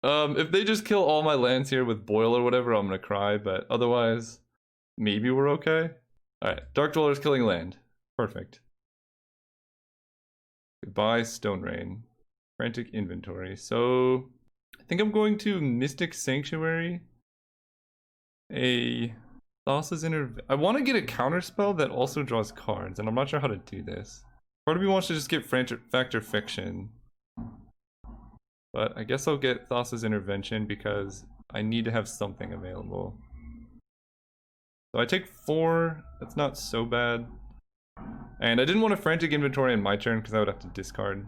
If they just kill all my lands here with Boil or whatever, I'm gonna cry, but otherwise, maybe we're okay. Alright, Dark Dweller's killing land. Perfect. Goodbye, Stone Rain. Frantic Inventory. So, I think I'm going to Mystic Sanctuary. A Thassa's I want to get a counter spell that also draws cards, and I'm not sure how to do this. Part of me wants to just get Factor Fiction. But I guess I'll get Thassa's Intervention because I need to have something available. So I take 4. That's not so bad. And I didn't want a Frantic Inventory on my turn because I would have to discard.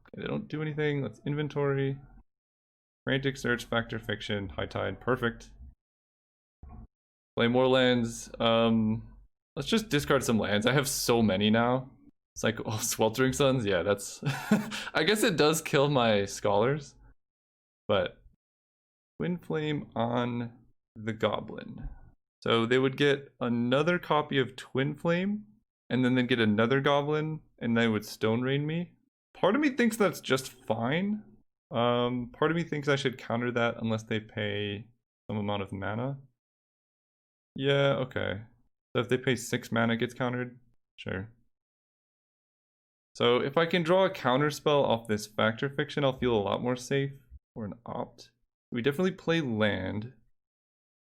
Okay, they don't do anything. Let's Inventory. Frantic Search, Factor Fiction, High Tide. Perfect. Play more lands. Let's just discard some lands. I have so many now. It's like, oh, Sweltering Suns? Yeah, that's... I guess it does kill my Scholars. But Twin Flame on the Goblin. So they would get another copy of Twin Flame, and then they'd get another Goblin, and they would Stone Rain me. Part of me thinks that's just fine. Part of me thinks I should counter that unless they pay some amount of mana. Yeah, okay. So if they pay 6 mana, it gets countered? Sure. So if I can draw a counter spell off this Factor Fiction, I'll feel a lot more safe. Or an opt. We definitely play land.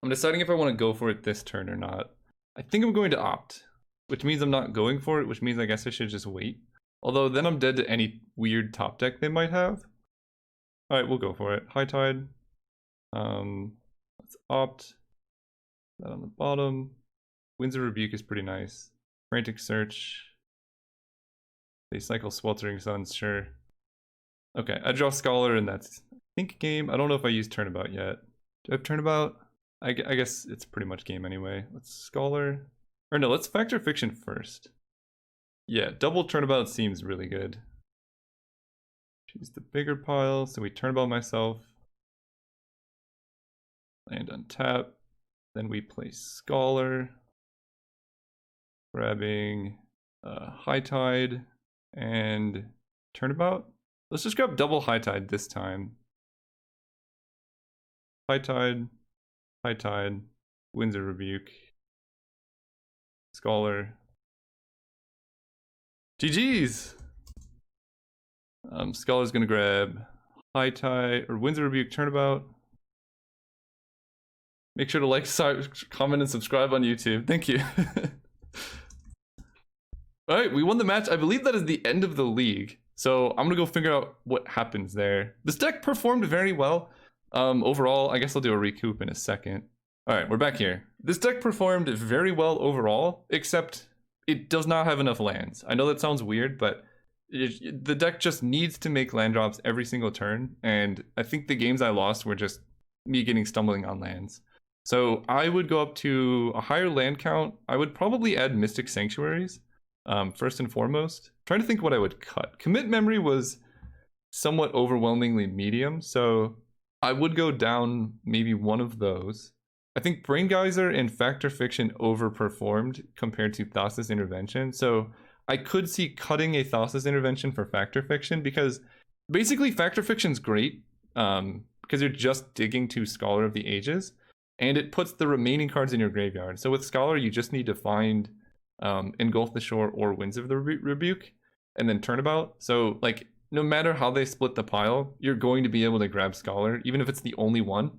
I'm deciding if I want to go for it this turn or not. I think I'm going to opt, which means I'm not going for it, which means I guess I should just wait. Although then I'm dead to any weird top deck they might have. Alright, we'll go for it. High Tide. Let's opt. That on the bottom. Winds of Rebuke is pretty nice. Frantic Search. They cycle Sweltering Suns, sure. Okay, I draw Scholar and that's I think game. I don't know if I use Turnabout yet. Do I have Turnabout? I guess it's pretty much game anyway. Let's Scholar. Or no, let's Factor Fiction first. Yeah, double Turnabout seems really good. Choose the bigger pile, so we Turnabout myself. Land on tap. Then we play Scholar. Grabbing High Tide and Turnabout. Let's just grab double High Tide this time. High Tide, Winds of Rebuke, Scholar. GG's! Scholar's gonna grab High Tide, or Winds of Rebuke, Turnabout. Make sure to like, comment, and subscribe on YouTube. Thank you. Alright, we won the match. I believe that is the end of the league. So I'm gonna go figure out what happens there. This deck performed very well. Overall, I guess I'll do a recoup in a second. Alright, we're back here. This deck performed very well overall, except it does not have enough lands. I know that sounds weird, but the deck just needs to make land drops every single turn, and I think the games I lost were just me getting stumbling on lands. So I would go up to a higher land count. I would probably add Mystic Sanctuaries. First and foremost, trying to think what I would cut. Commit Memory was somewhat overwhelmingly medium, so I would go down maybe one of those. I think Brain Geyser and Factor Fiction overperformed compared to Thassa's Intervention, so I could see cutting a Thassa's Intervention for Factor Fiction, because basically Factor Fiction's great, because you're just digging to Scholar of the Ages, and it puts the remaining cards in your graveyard. So with Scholar, you just need to find Engulf the Shore or Winds of the Rebuke, and then Turnabout. So like, no matter how they split the pile, you're going to be able to grab Scholar, even if it's the only one.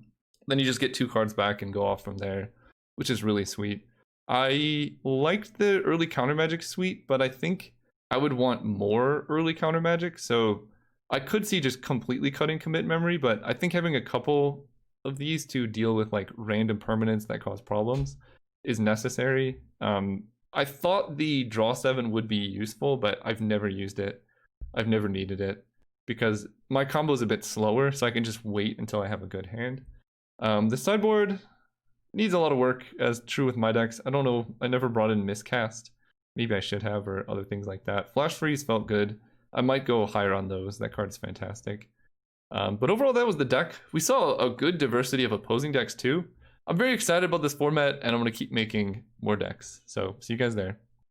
Then you just get 2 cards back and go off from there, which is really sweet. I liked the early counter magic suite, but I think I would want more early counter magic. So I could see just completely cutting Commit Memory, but I think having a couple of these to deal with like random permanents that cause problems is necessary. I thought the draw 7 would be useful, but I've never used it. I've never needed it because my combo is a bit slower, so I can just wait until I have a good hand. The sideboard needs a lot of work, as true with my decks. I don't know, I never brought in Miscast. Maybe I should have, or other things like that. Flash Freeze felt good. I might go higher on those. That card's fantastic. But overall, that was the deck. We saw a good diversity of opposing decks too. I'm very excited about this format, and I'm going to keep making more decks. So see you guys there.